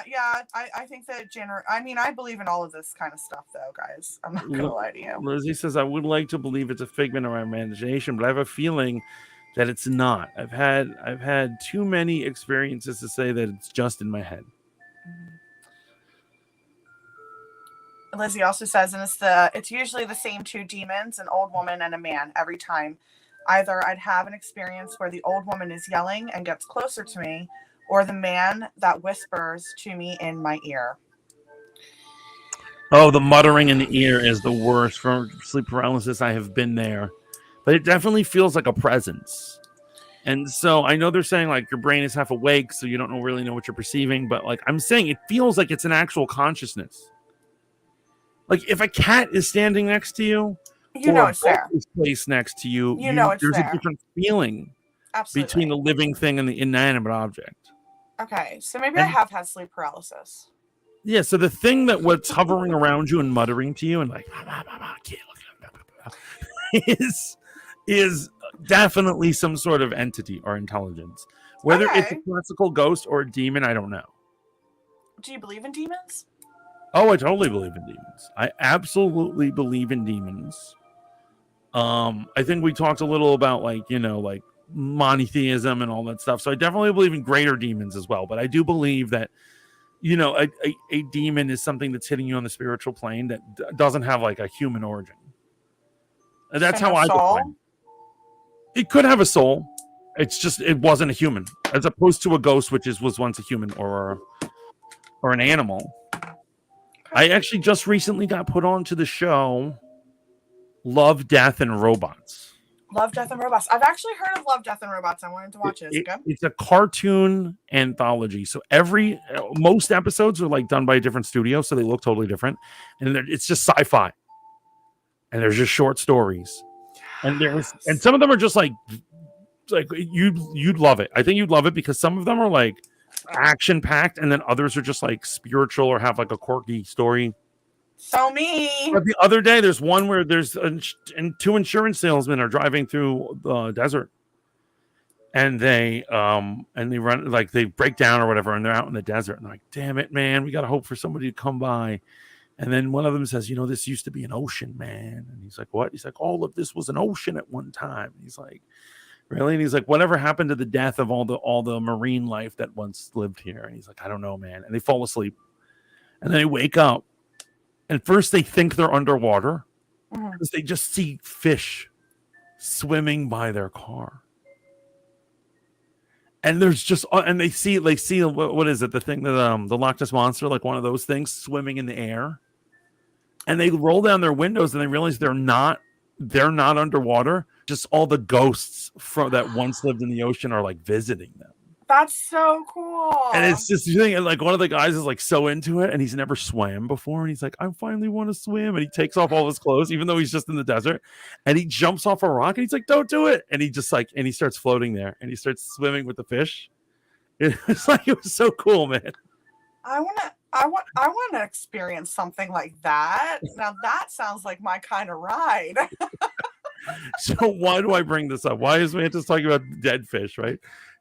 Yeah, I think that I believe in all of this kind of stuff, though, guys. I'm not going to lie to you. Lizzie says, I would like to believe it's a figment of our imagination, but I have a feeling that it's not. I've had too many experiences to say that it's just in my head. Lizzie also says, and it's usually the same two demons, an old woman and a man, every time. Either I'd have an experience where the old woman is yelling and gets closer to me, or the man that whispers to me in my ear. Oh, the muttering in the ear is the worst for sleep paralysis. I have been there. But it definitely feels like a presence. And so I know they're saying like your brain is half awake, so you don't really know what you're perceiving. But like I'm saying, it feels like it's an actual consciousness. Like if a cat is standing next to you, you know it's there. Is placed next to you, know it's there's there. A different feeling Absolutely. Between the living thing and the inanimate object. Okay, so maybe I have had sleep paralysis. Yeah, so the thing that what's hovering around you and muttering to you and like is definitely some sort of entity or intelligence. Whether it's a classical ghost or a demon, I don't know. Do you believe in demons? Oh, I totally believe in demons. I absolutely believe in demons. I think we talked a little about like monotheism and all that stuff. So I definitely believe in greater demons as well. But I do believe that, a demon is something that's hitting you on the spiritual plane that doesn't have like a human origin. And that's how I define it. It could have a soul. It's just, it wasn't a human as opposed to a ghost, which was once a human or an animal. I actually just recently got put on to the show Love, Death, and Robots. Love, Death, and Robots. I've actually heard of Love, Death, and Robots. I wanted to watch it. Is it good? It's a cartoon anthology. So most episodes are like done by a different studio, so they look totally different. And it's just sci-fi. And there's just short stories. And and some of them are just like you'd love it. I think you'd love it because some of them are like action packed, and then others are just like spiritual or have like a quirky story. So me. But the other day, there's one where two insurance salesmen are driving through the desert, and they run like they break down or whatever, and they're out in the desert, and they're like, "Damn it, man, we gotta hope for somebody to come by." And then one of them says, "This used to be an ocean, man." And he's like, "What?" He's like, "All of this was an ocean at one time." And he's like, Really? And he's like, whatever happened to the death of all the marine life that once lived here? And he's like, I don't know, man. And they fall asleep. And then they wake up. And first they think they're underwater because they just see fish swimming by their car. And there's just and they see what is it? The thing that the Loch Ness monster, like one of those things swimming in the air. And they roll down their windows and they realize they're not underwater. Just all the ghosts from that once lived in the ocean are like visiting them. That's so cool. And it's just you think, like one of the guys is like so into it, and he's never swam before, and he's like, I finally want to swim, and he takes off all his clothes, even though he's just in the desert, and he jumps off a rock, and he's like, don't do it, and he just like, and he starts floating there, and he starts swimming with the fish. It's like it was so cool, man. I want to experience something like that. Now that sounds like my kind of ride. So why do I bring this up? Why is Mantis talking about dead fish, right?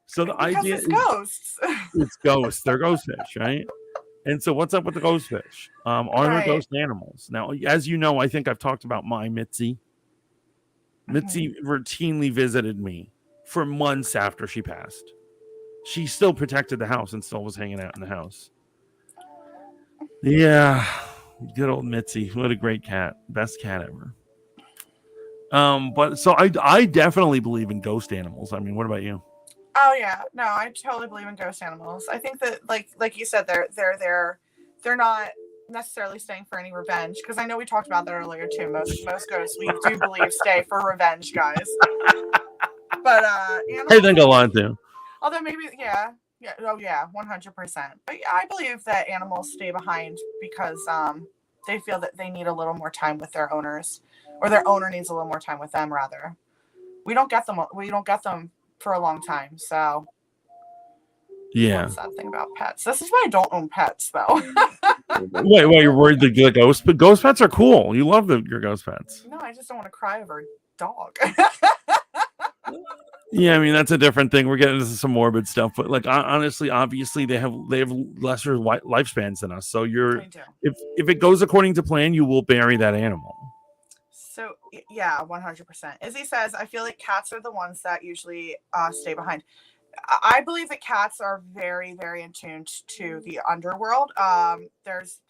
So the idea is ghosts. It's ghosts. They're ghost fish, right? And so what's up with the ghost fish? Are there ghost animals? Now, as you know, I think I've talked about my Mitzi. Mitzi routinely visited me for months after she passed. She still protected the house and still was hanging out in the house. Yeah, good old Mitzi. What a great cat. Best cat ever. But so I definitely believe in ghost animals. I mean, what about you? Oh yeah, no, I totally believe in ghost animals. I think that, like you said, they're not necessarily staying for any revenge, because I know we talked about that earlier too. Most ghosts we do believe stay for revenge, guys. But animals, I think a lot too. Although maybe, yeah, 100%. But yeah, I believe that animals stay behind because they feel that they need a little more time with their owners, or their owner needs a little more time with them. Rather, we don't get them for a long time. So yeah, that's that thing about pets. This is why I don't own pets, though. Wait, you're worried the ghosts? But ghost pets are cool. You love your ghost pets. No, I just don't want to cry over a dog. Yeah, I mean that's a different thing. We're getting into some morbid stuff, but like honestly, obviously they have lesser lifespans than us. So if it goes according to plan, you will bury that animal. So yeah, 100%. Izzy says, I feel like cats are the ones that usually stay behind. I believe that cats are very, very in tune to the underworld. There's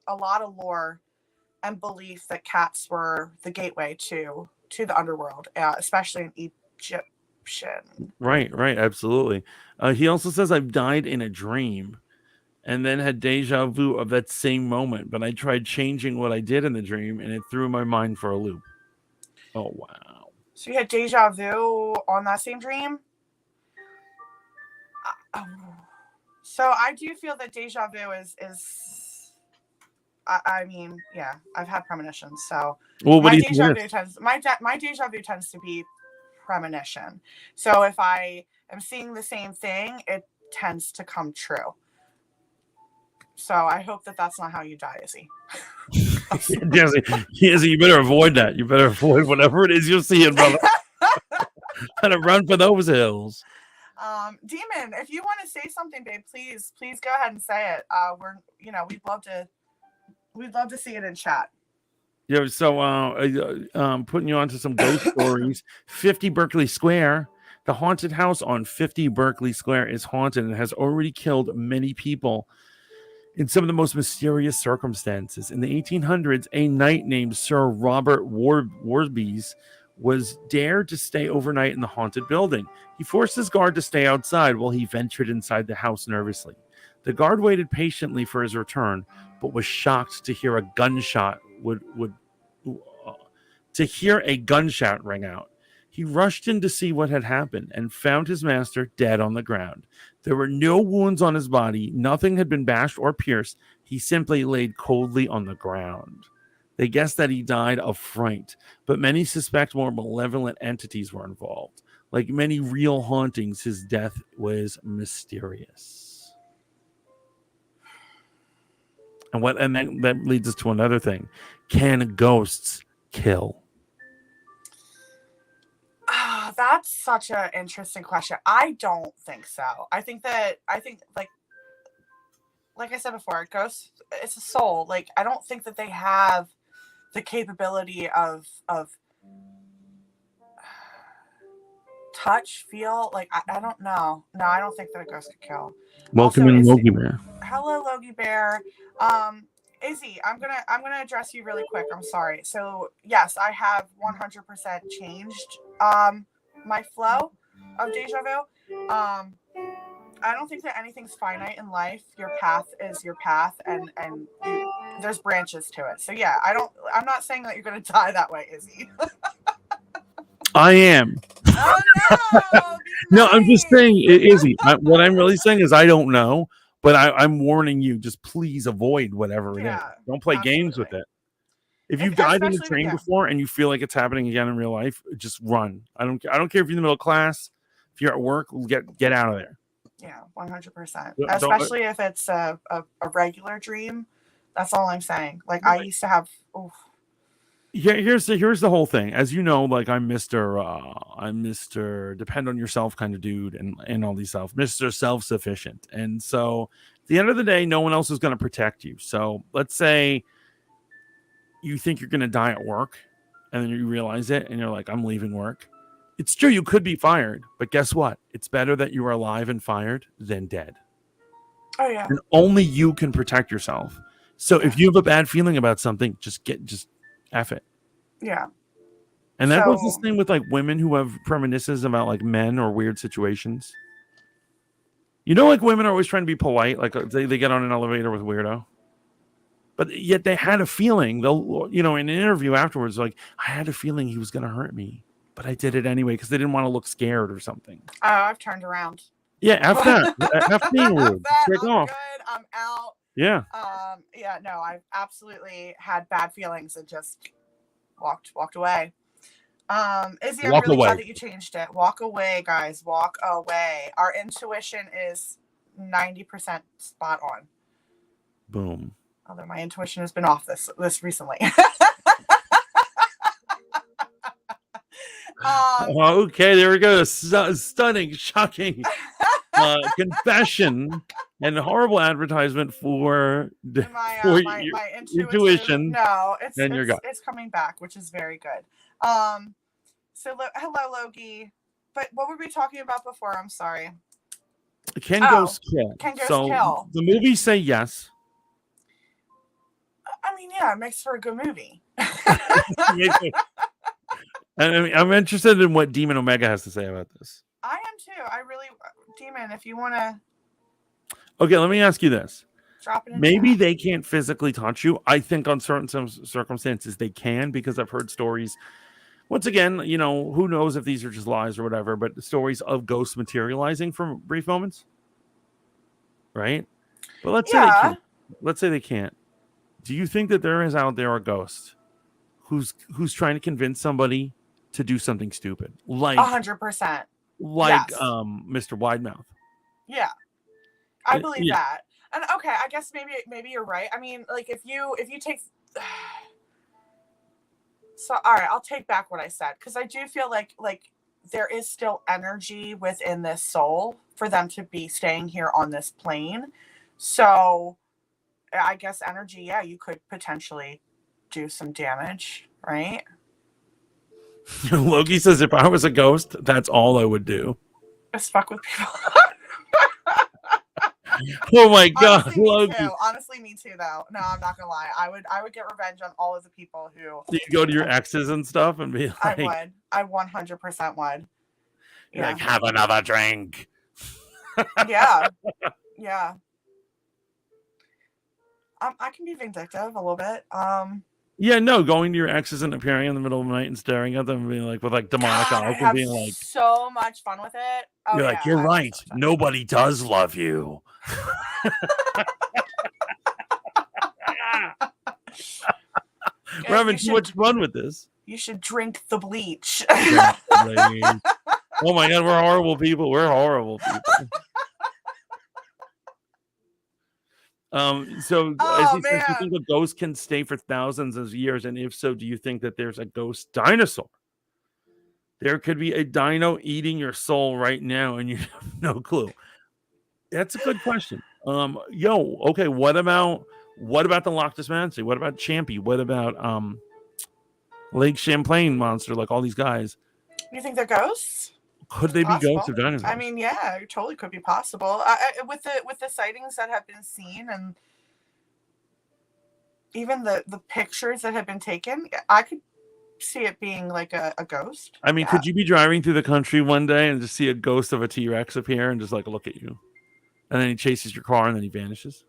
a lot of lore and belief that cats were the gateway to the underworld, especially in Egyptian. Right, absolutely. He also says, I've died in a dream and then had deja vu of that same moment, but I tried changing what I did in the dream and it threw my mind for a loop. Oh, wow. So you had deja vu on that same dream? So I do feel that deja vu is I mean, yeah, I've had premonitions. So my deja vu tends to be premonition. So if I am seeing the same thing, it tends to come true. So I hope that that's not how you die, Izzy. Izzy, you better avoid that. You better avoid whatever it is you're seeing, brother. Kind of run for those hills. Demon, if you want to say something, babe, please go ahead and say it. We'd love to see it in chat. Yeah, so putting you onto some ghost stories. 50 Berkeley Square. The haunted house on 50 Berkeley Square is haunted and has already killed many people in some of the most mysterious circumstances. In the 1800s, a knight named Sir Robert Warbees was dared to stay overnight in the haunted building. He forced his guard to stay outside while he ventured inside the house nervously. The guard waited patiently for his return, but was shocked to hear a gunshot ring out. He rushed in to see what had happened and found his master dead on the ground. There were no wounds on his body. Nothing had been bashed or pierced. He simply laid coldly on the ground. They guessed that he died of fright, but many suspect more malevolent entities were involved. Like many real hauntings, his death was mysterious. And that leads us to another thing. Can ghosts kill? That's such an interesting question. I don't think so. I think like I said before, ghosts, it's a soul. Like, I don't think that they have the capability of touch, feel, like I don't know. No, I don't think that a ghost could kill. Welcome Also, in, Logie Bear. Hello, Logie Bear. Izzy, I'm gonna address you really quick. I'm sorry. So yes, I have 100% changed my flow of deja vu. I don't think that anything's finite in life. Your path is your path, and there's branches to it. So yeah, I'm not saying that you're gonna die that way, Izzy. I am. Oh no! No, I'm just saying, Izzy. What I'm really saying is I don't know, but I'm warning you. Just please avoid whatever it is. Don't play games with it. If you've died in a train before and you feel like it's happening again in real life, just run. I don't care if you're in the middle of class. If you're at work, get out of there. Yeah, 100%. Especially if it's a regular dream. That's all I'm saying. Like I used to have. Oof. Yeah, here's the whole thing. As you know, like I'm Mr. Depend on yourself kind of dude, and all these stuff, Mr. Self-sufficient. And so, at the end of the day, no one else is going to protect you. So let's say you think you're going to die at work, and then you realize it, and you're like, I'm leaving work. It's true, you could be fired, but guess what? It's better that you are alive and fired than dead. Oh yeah. And only you can protect yourself. So if you have a bad feeling about something, just F it. Yeah. And that goes the same with like women who have premonitions about like men or weird situations. You know, like women are always trying to be polite, like they get on an elevator with a weirdo. But yet they had a feeling, they'll, in an interview afterwards, like, I had a feeling he was going to hurt me, but I did it anyway because they didn't want to look scared or something. Oh, I've turned around. Yeah, F that. F being rude. Take off. Good. I'm out. Yeah. Yeah, no, I've absolutely had bad feelings and just walked away. Izzy, I'm really glad that you changed it. Walk away, guys. Walk away. Our intuition is 90% spot on. Boom. Although my intuition has been off this recently. Okay, there we go. Stunning, shocking confession and horrible advertisement for my intuition. No, it's coming back, which is very good. So hello, Logie. But what were we talking about before? I'm sorry. Can ghosts kill? Can ghosts kill? The movies say yes. I mean, yeah, it makes for a good movie. And I mean, I'm interested in what Demon Omega has to say about this. I am too. I really, Demon, if you want to. Okay, let me ask you this. Drop it in Maybe chat. they can't physically touch you. I think on certain circumstances they can, because I've heard stories. Once again, who knows if these are just lies or whatever, but stories of ghosts materializing for brief moments. Right? But let's say they can't. Do you think that there is out there a ghost who's trying to convince somebody to do something stupid, like 100%, like yes. Mr. Widemouth? Yeah, I believe that. And okay, I guess maybe you're right. I mean, like if you take, so all right, I'll take back what I said, because I do feel like there is still energy within this soul for them to be staying here on this plane. So I guess energy, yeah, you could potentially do some damage, right? Logie says, if I was a ghost, that's all I would do. Just fuck with people. Oh my god, Logie. Honestly, me too, though. No, I'm not gonna lie. I would get revenge on all of the people who. You go to your exes and stuff and be like, I 100% would. You're like, have another drink. Yeah. I can be vindictive a little bit. Yeah, no, going to your exes and appearing in the middle of the night and staring at them and being like, with like demonic eyes and being like, so much fun with it. Oh, you're like, you're right. Nobody does love you. We're having too much fun with this. You should drink the bleach. Oh my god, we're horrible people. So as he says, do you think a ghost can stay for thousands of years? And if so, do you think that there's a ghost dinosaur? There could be a dino eating your soul right now and you have no clue. That's a good question. Okay, what about the Loch Ness Monster? What about Champy? What about Lake Champlain monster? Like all these guys. You think they're ghosts? Could It's they be ghosts possible. of dinosaurs? I mean, yeah, it totally could be possible. With the sightings that have been seen and even the pictures that have been taken, I could see it being like a ghost. I mean, Yeah. could you be driving through the country one day and just see a ghost of a T-Rex appear and just like look at you, and then he chases your car and then he vanishes?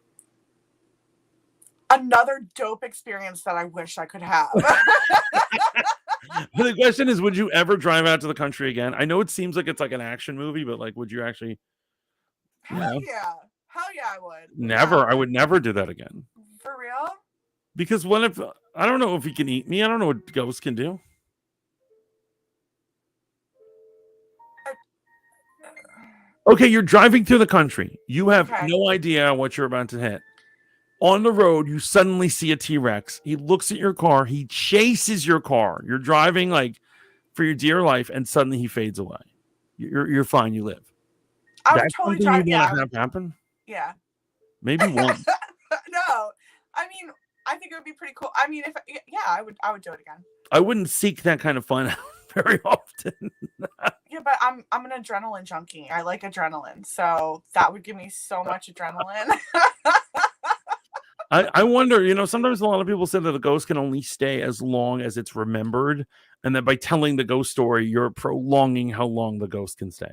Another dope experience that I wish I could have. The question is, would you ever drive out to the country again? I know it seems like it's like an action movie, but like, would you actually? Hell yeah. Hell yeah, I would. Never. Yeah. I would never do that again. For real? Because what if I don't know if he can eat me? I don't know what ghosts can do. Okay, you're driving through the country. You have no idea what you're about to hit. On the road, you suddenly see a T-Rex. He looks at your car. He chases your car. You're driving like for your dear life, and suddenly he fades away. You're fine. You live. That's totally something you want to have happen? Yeah. Maybe once. No, I mean, I think it would be pretty cool. I mean, I would do it again. I wouldn't seek that kind of fun out very often. Yeah, but I'm an adrenaline junkie. I like adrenaline, so that would give me so much adrenaline. I wonder, sometimes a lot of people say that a ghost can only stay as long as it's remembered, and that by telling the ghost story, you're prolonging how long the ghost can stay.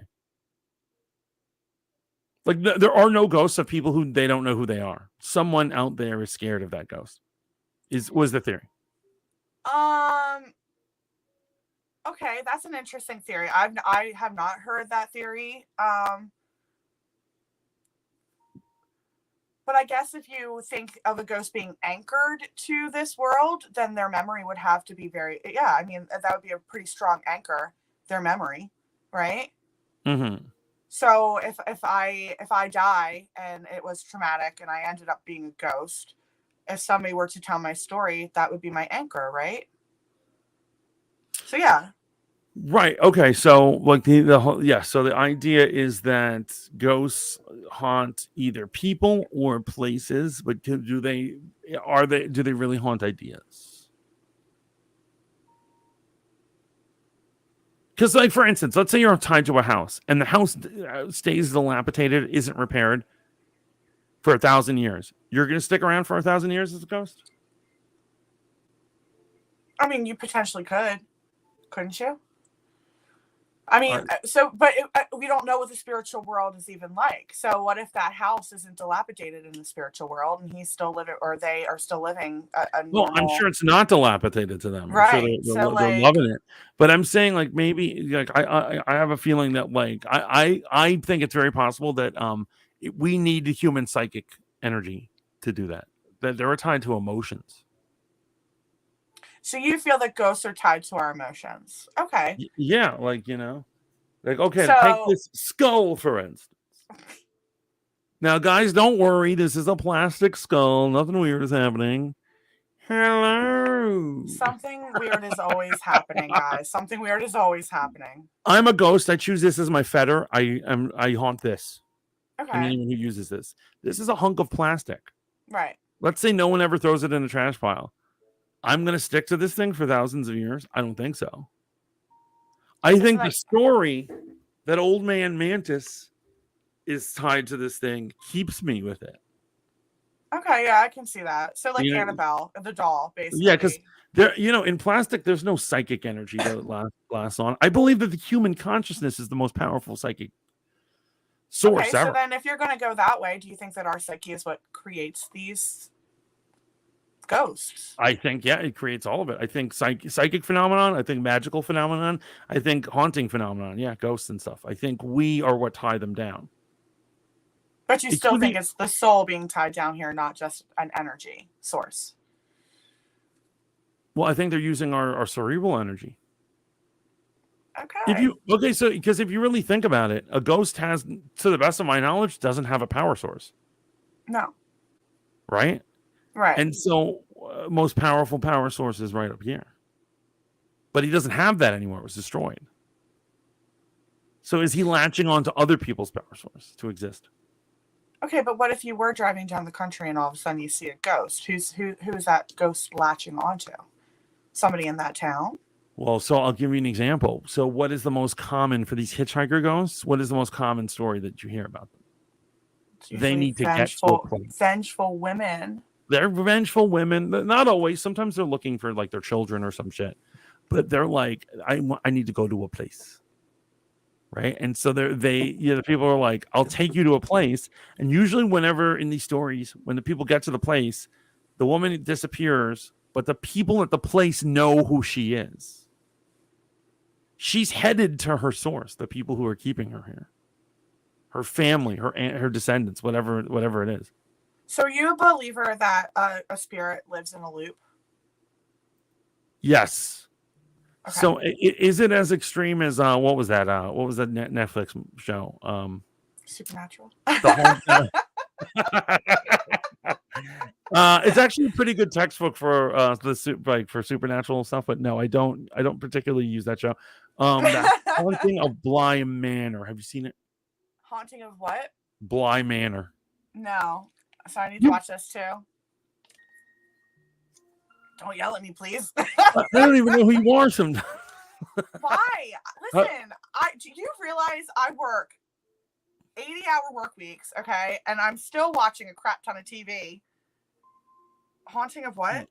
Like, there are no ghosts of people who they don't know who they are. Someone out there is scared of that ghost. Was the theory. Okay, that's an interesting theory. I have not heard that theory. But I guess if you think of a ghost being anchored to this world, then their memory would have to be I mean, that would be a pretty strong anchor, their memory, right? Mm-hmm. So if I die and it was traumatic and I ended up being a ghost, if somebody were to tell my story, that would be my anchor, right? So yeah. Right. Okay. So like so the idea is that ghosts haunt either people or places, but do they really haunt ideas? Because, like, for instance, let's say you're tied to a house and the house stays dilapidated, isn't repaired for 1,000 years. You're going to stick around for 1,000 years as a ghost? I mean, you potentially could, couldn't you? I mean, but we don't know what the spiritual world is even like. So what if that house isn't dilapidated in the spiritual world and he's still living, or they are still living a normal... Well, I'm sure it's not dilapidated to them. Right. Sure they're loving it. But I'm saying, like, maybe, like, I have a feeling that, like, I think it's very possible that we need the human psychic energy to do that. That they're tied to emotions. So you feel that ghosts are tied to our emotions. Okay. Yeah, like, like, okay, take this skull, for instance. Now, guys, don't worry. This is a plastic skull. Nothing weird is happening. Hello. Something weird is always happening, guys. Something weird is always happening. I'm a ghost. I choose this as my fetter. I haunt this. Okay. And anyone who uses this. This is a hunk of plastic. Right. Let's say no one ever throws it in the trash pile. I'm going to stick to this thing for thousands of years? I don't think so. I think the story that old man Mantis is tied to this thing keeps me with it. Okay, yeah, I can see that. So, like, Annabelle, the doll, basically. Yeah, because there, in plastic, there's no psychic energy that lasts on. I believe that the human consciousness is the most powerful psychic source ever. So then if you're going to go that way, do you think that our psyche is what creates these ghosts? I think, yeah, it creates all of it. I think psychic phenomenon. I think magical phenomenon. I think haunting phenomenon. Yeah, ghosts and stuff. I think we are what tie them down. But you still think it's the soul being tied down here, not just an energy source? Well, I think they're using our cerebral energy. Okay. So because if you really think about it, a ghost has, to the best of my knowledge, doesn't have a power source. No. Right? Right. And so most powerful power source is right up here. But he doesn't have that anymore. It was destroyed. So is he latching on to other people's power source to exist? Okay, but what if you were driving down the country and all of a sudden you see a ghost? Who is that ghost latching onto? Somebody in that town? Well, so I'll give you an example. So, what is the most common for these hitchhiker ghosts? What is the most common story that you hear about them? They need to get to a place. Vengeful women. They're vengeful women. Not always. Sometimes they're looking for like their children or some shit. But they're like, I need to go to a place. Right. And so the people are like, I'll take you to a place. And usually whenever in these stories, when the people get to the place, the woman disappears, but the people at the place know who she is. She's headed to her source, the people who are keeping her here, her family, her descendants, whatever it is. So are you a believer that a spirit lives in a loop? Yes. Okay. So is it as extreme as what was that Netflix show? Supernatural. It's actually a pretty good textbook for for supernatural stuff, but no, I don't particularly use that show. The Haunting of Bly Manor. Have you seen it? Haunting of what? Bly Manor. No. So I need to watch this too. Don't yell at me, please. I don't even know who you are sometimes. Why? Listen, do you realize I work 80-hour work weeks, okay? And I'm still watching a crap ton of TV. Haunting of what?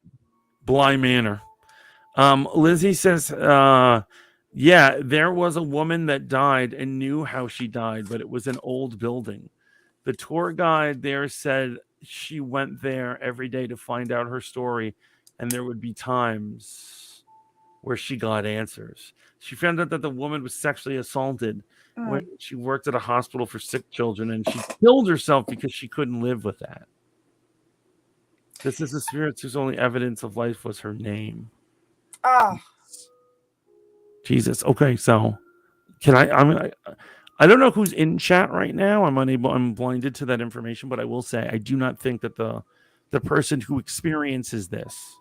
Bly Manor. Lizzie says, yeah, there was a woman that died and knew how she died, but it was an old building. The tour guide there said she went there every day to find out her story, and there would be times where she got answers. She found out that the woman was sexually assaulted when she worked at a hospital for sick children, and she killed herself because she couldn't live with that. This is a spirit whose only evidence of life was her name. Oh. Jesus. Okay, so can I don't know who's in chat right now. I'm blinded to that information, but I will say I do not think that the person who experiences this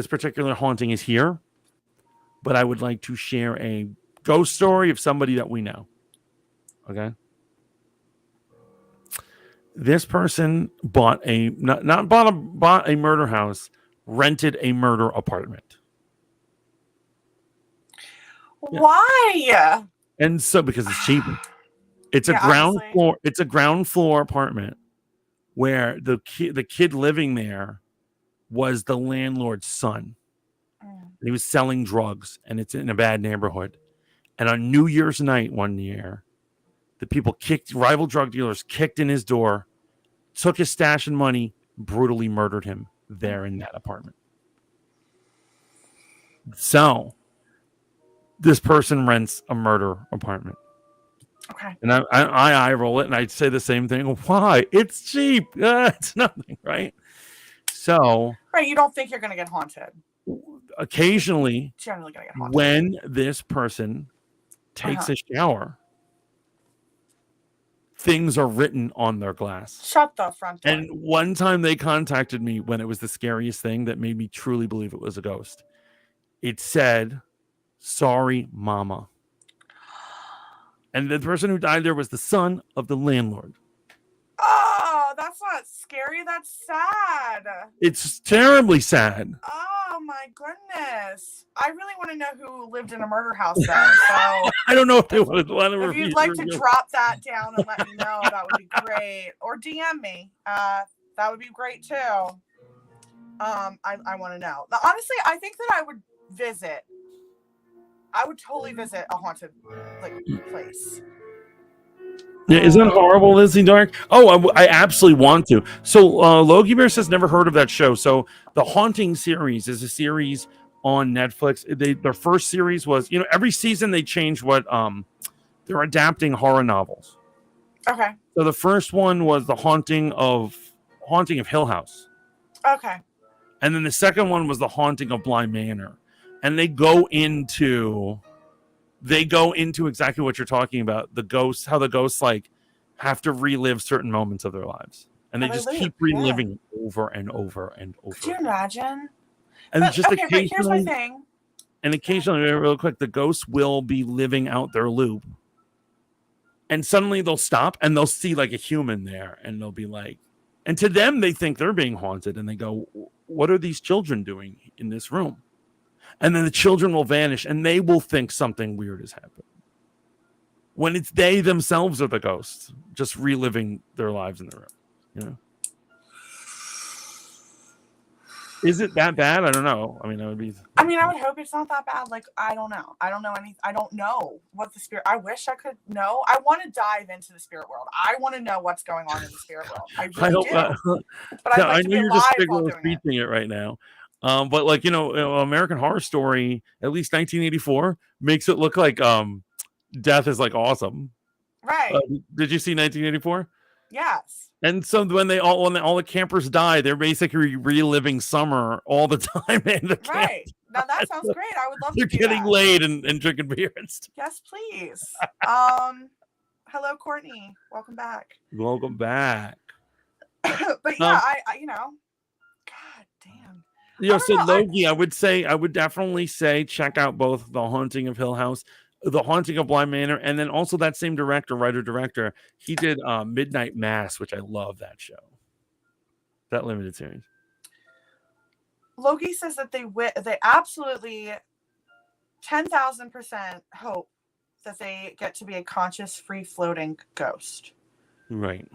particular haunting is here. But I would like to share a ghost story of somebody that we know. Okay. This person bought a murder house, rented a murder apartment. Why? Yeah. And so because it's cheaper. It's a ground floor. It's a ground floor apartment where the kid living there was the landlord's son. He was selling drugs, and it's in a bad neighborhood. And on New Year's night one year, the rival drug dealers kicked in his door, took his stash and money, brutally murdered him there in that apartment. So this person rents a murder apartment. Okay. And I roll it, and I say the same thing. Why? It's cheap. It's nothing, right? So. Right. You don't think you're going to get haunted. Occasionally, when this person takes a shower, things are written on their glass. Shut the front door. And one time they contacted me when it was the scariest thing that made me truly believe it was a ghost. It said, "Sorry, Mama." And the person who died there was the son of the landlord. Oh, that's not scary. That's sad. It's terribly sad. Oh my goodness! I really want to know who lived in a murder house then. So I don't know if they would want to. If you'd like to drop that down and let me know, that would be great. Or DM me. That would be great too. I want to know. Honestly, I think that I would visit. I would totally visit a haunted place. Yeah, isn't that horrible, Lizzie Dark? Oh, I absolutely want to. So Logie Bear says never heard of that show. So the Haunting series is a series on Netflix. Their first series was, every season they change what they're adapting horror novels. Okay. So the first one was the Haunting of Hill House. Okay. And then the second one was the Haunting of Bly Manor. And they go into exactly what you're talking about. The ghosts, how the ghosts have to relive certain moments of their lives. And they just keep reliving it over and over and over. Could you imagine? And just occasionally, here's my thing. And occasionally, real quick, the ghosts will be living out their loop. And suddenly they'll stop and they'll see a human there. And they'll be like, and to them, they think they're being haunted. And they go, what are these children doing in this room? And then the children will vanish and they will think something weird has happened. When it's they themselves are the ghosts, just reliving their lives in the room. You know? Is it that bad? I don't know. I mean, that would be. I mean, I would hope it's not that bad. Like, I don't know. I don't know any. I don't know what the spirit. I wish I could know. I want to dive into the spirit world. I want to know what's going on in the spirit world. I really do. But I know you're just speaking it right now. But like American Horror Story, at least 1984, makes it look like death is like awesome. Right. Did you see 1984? Yes. And so when all the campers die, they're basically reliving summer all the time in the camp. Right. Now that sounds great. I would love to do They're getting laid and drinking beer and stuff. Yes, please. Hello, Courtney. Welcome back. Welcome back. But yeah, I God damn. So Logie, I would definitely say check out both The Haunting of Hill House, The Haunting of Bly Manor, and then also that same writer-director, he did Midnight Mass, which I love that show. That limited series. Logie says that they absolutely 10,000% hope that they get to be a conscious, free-floating ghost. Right.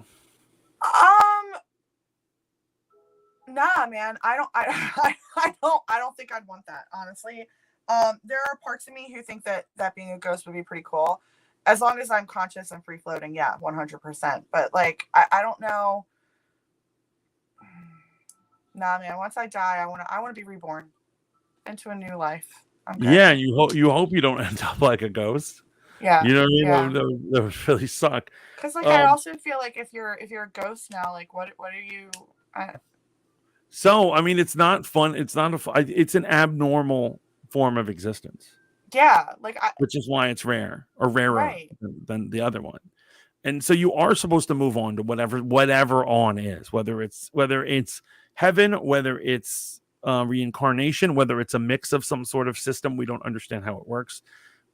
Nah, man. I don't think I'd want that, honestly. There are parts of me who think that being a ghost would be pretty cool, as long as I'm conscious and free floating. Yeah, 100%. But like, I don't know. Nah, man. Once I die, I want to be reborn into a new life. Yeah, you hope you don't end up like a ghost. Yeah, you know what I mean. That would really suck. Because like, I also feel like if you're a ghost now, like, what are you? So I mean, it's not fun. It's not it's an abnormal form of existence. Yeah, which is why it's rare or rarer than the other one. And so you are supposed to move on to whatever on is, whether it's heaven, whether it's reincarnation, whether it's a mix of some sort of system. We don't understand how it works,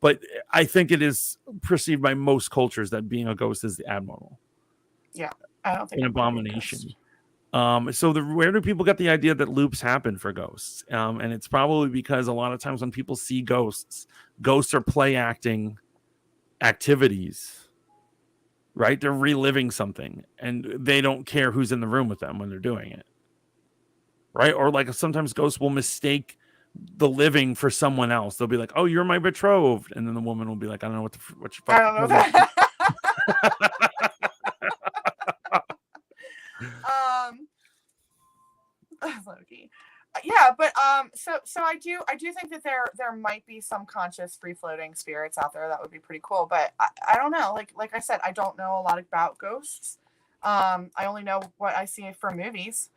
but I think it is perceived by most cultures that being a ghost is the abnormal. Yeah, I don't think an abomination. So where do people get the idea that loops happen for ghosts? And it's probably because a lot of times when people see ghosts are play acting activities, right? They're reliving something and they don't care who's in the room with them when they're doing it, right? Or like sometimes ghosts will mistake the living for someone else. They'll be like, "Oh, you're my betrothed," and then the woman will be like, "I don't know what you I don't know that." Loki. Yeah, but so I do think that there might be some conscious free floating spirits out there that would be pretty cool, but I don't know. Like I said, I don't know a lot about ghosts. I only know what I see from movies.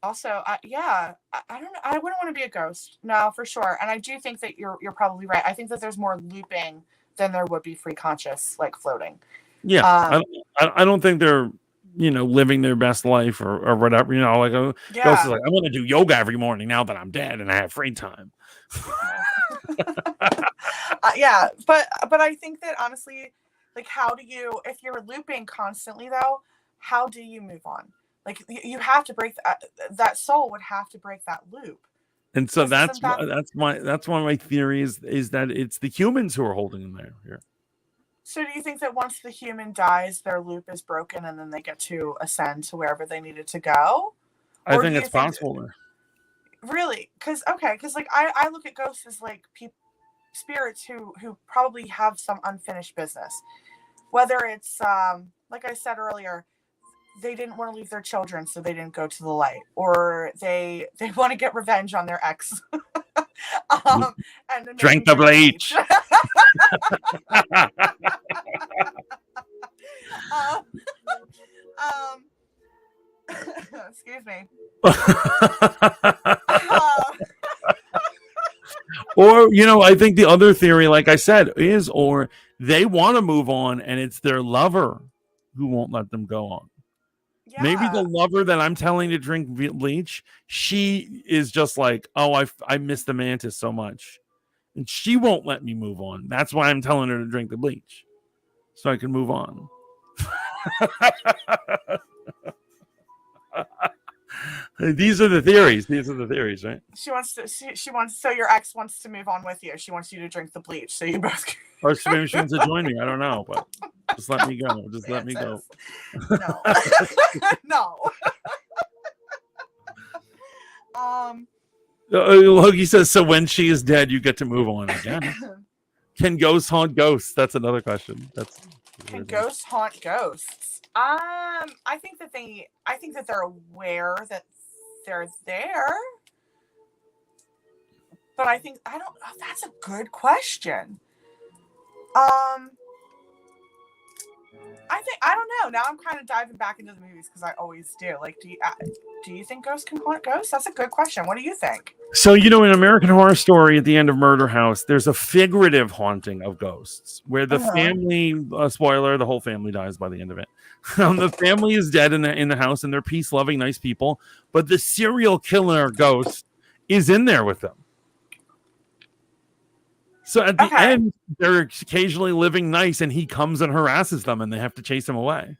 Also, I don't know. I wouldn't want to be a ghost, no, for sure. And I do think that you're probably right. I think that there's more looping than there would be free conscious, like floating. Yeah, I don't think they're living their best life or whatever. Like a ghost is like, I'm going to do yoga every morning now that I'm dead and I have free time. Yeah, but I think that honestly, like, how do you, if you're looping constantly though, how do you move on? Like, you have to break that soul would have to break that loop. And so that's one of my theories is that it's the humans who are holding them there here. So do you think that once the human dies, their loop is broken and then they get to ascend to wherever they needed to go? I think it's possible. Really? Because like I look at ghosts as like spirits who probably have some unfinished business. Whether it's like I said earlier, they didn't want to leave their children, so they didn't go to the light, or they want to get revenge on their ex. And drank the bleach. Excuse me. Or I think the other theory, like I said, is or they want to move on and it's their lover who won't let them go on. Yeah. Maybe the lover that I'm telling to drink bleach, she is just like, oh, I miss the Mantis so much. And she won't let me move on. That's why I'm telling her to drink the bleach. So I can move on. These are the theories. These are the theories, right? She wants to. She wants. So your ex wants to move on with you. She wants you to drink the bleach, so you both. Or maybe she wants to join me. I don't know, but just let me go. Just let me go. No. No. Logie says, so when she is dead, you get to move on again. Can ghosts haunt ghosts? That's another question. Can ghosts haunt ghosts? I think that they're aware that they're there. But I don't that's a good question. I don't know. Now I'm kind of diving back into the movies because I always do. Like, do you think ghosts can haunt ghosts? That's a good question. What do you think? So, in American Horror Story, at the end of Murder House, there's a figurative haunting of ghosts where the family, spoiler, the whole family dies by the end of it. The family is dead in the house and they're peace-loving, nice people, but the serial killer ghost is in there with them. So at the end, they're occasionally living nice, and he comes and harasses them, and they have to chase him away.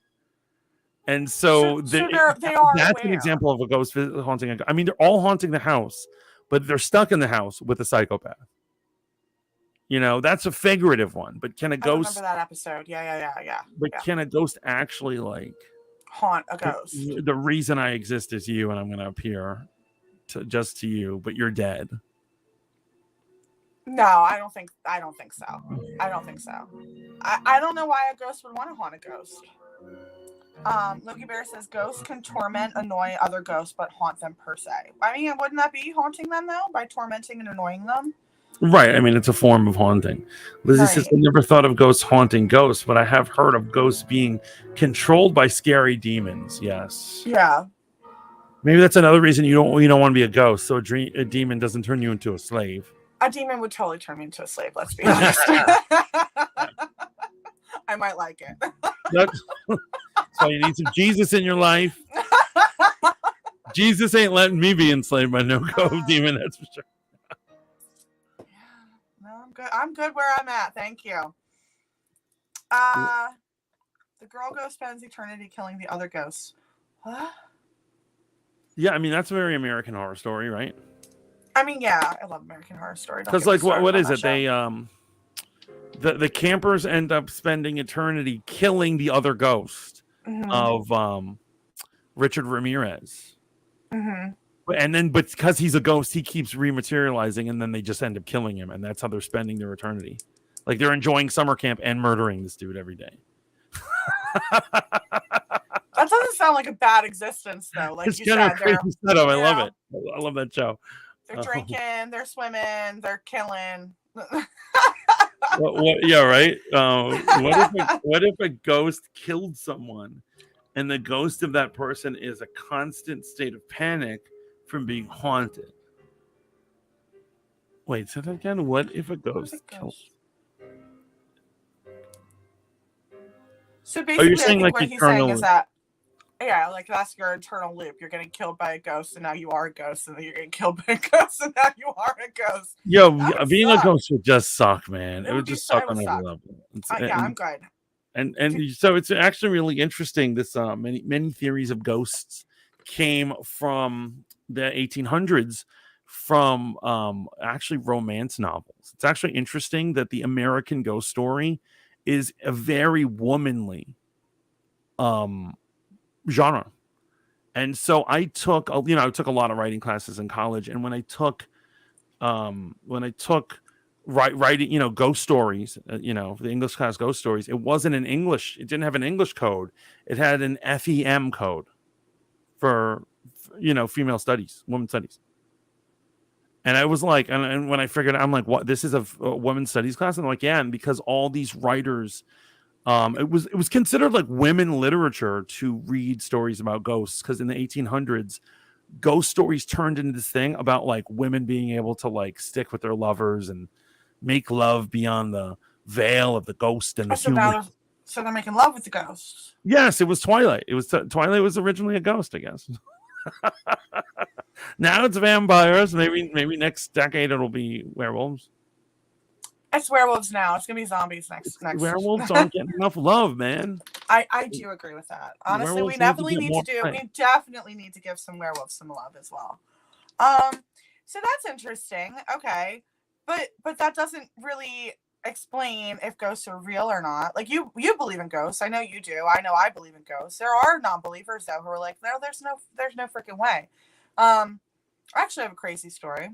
And so they are that's aware. an example of a ghost haunting. I mean, they're all haunting the house, but they're stuck in the house with a psychopath. That's a figurative one. But can a ghost? I remember that episode. Yeah. But can a ghost actually haunt a ghost? The reason I exist is you, and I'm going to appear just to you, but you're dead. No, I don't think so. I don't think so. I don't know why a ghost would want to haunt a ghost. Logie Bear says ghosts can torment, annoy other ghosts, but haunt them per se. I mean, wouldn't that be haunting them though, by tormenting and annoying them? Right. I mean, it's a form of haunting. Lizzie says, I never thought of ghosts haunting ghosts, but I have heard of ghosts being controlled by scary demons. Yes. Yeah. Maybe that's another reason you don't want to be a ghost, so a demon doesn't turn you into a slave. A demon would totally turn me into a slave, let's be honest. I might like it. So you need some Jesus in your life. Jesus ain't letting me be enslaved by no ghost demon, that's for sure. Yeah, no, I'm good. I'm good where I'm at. Thank you. The girl ghost spends eternity killing the other ghosts. What? Yeah, I mean, that's a very American Horror Story, right? I mean, yeah, I love American Horror Story. Because, what is it? They, the campers end up spending eternity killing the other ghost of Richard Ramirez. And then, but because he's a ghost, he keeps rematerializing, and then they just end up killing him, and that's how they're spending their eternity. Like, they're enjoying summer camp and murdering this dude every day. That doesn't sound like a bad existence, though. Like, it's you said, crazy setup. I love it. I love that show. They're drinking, they're swimming, they're killing. Yeah, right. What if a ghost killed someone, and the ghost of that person is a constant state of panic from being haunted? Wait, say that again. What if a ghost killed? So basically, you're saying I think what he's saying is that. Yeah, like that's your internal loop. You're getting killed by a ghost, and now you are a ghost, and then you're getting killed by a ghost, and now you are a ghost. Yo, being a ghost would just suck, man. It would just suck on every level. I'm good. And so it's actually really interesting. This many theories of ghosts came from the 1800s, from actually romance novels. It's actually interesting that the American ghost story is a very womanly genre. And so I took a lot of writing classes in college, and when I took writing, ghost stories, the English class ghost stories, it wasn't in English. It didn't have an English code. It had an FEM code for female studies, women's studies. And I was like, and when I figured, I'm like, what? This is a women's studies class? And I'm like, yeah, and because all these writers. It was considered like women literature to read stories about ghosts, because in the 1800s, ghost stories turned into this thing about like women being able to like stick with their lovers and make love beyond the veil of the ghost and the human. So they're making love with the ghosts. Yes, it was Twilight. Twilight was originally a ghost, I guess. Now it's vampires. Maybe next decade it'll be werewolves. It's werewolves now. It's gonna be zombies next. Werewolves aren't getting enough love, man. I do agree with that. Honestly, Werewolves need to get more play. we definitely need to give some werewolves some love as well. So that's interesting. Okay. But that doesn't really explain if ghosts are real or not. Like you believe in ghosts. I know you do. I know I believe in ghosts. There are non-believers though who are like, no, there's no freaking way. I actually have a crazy story.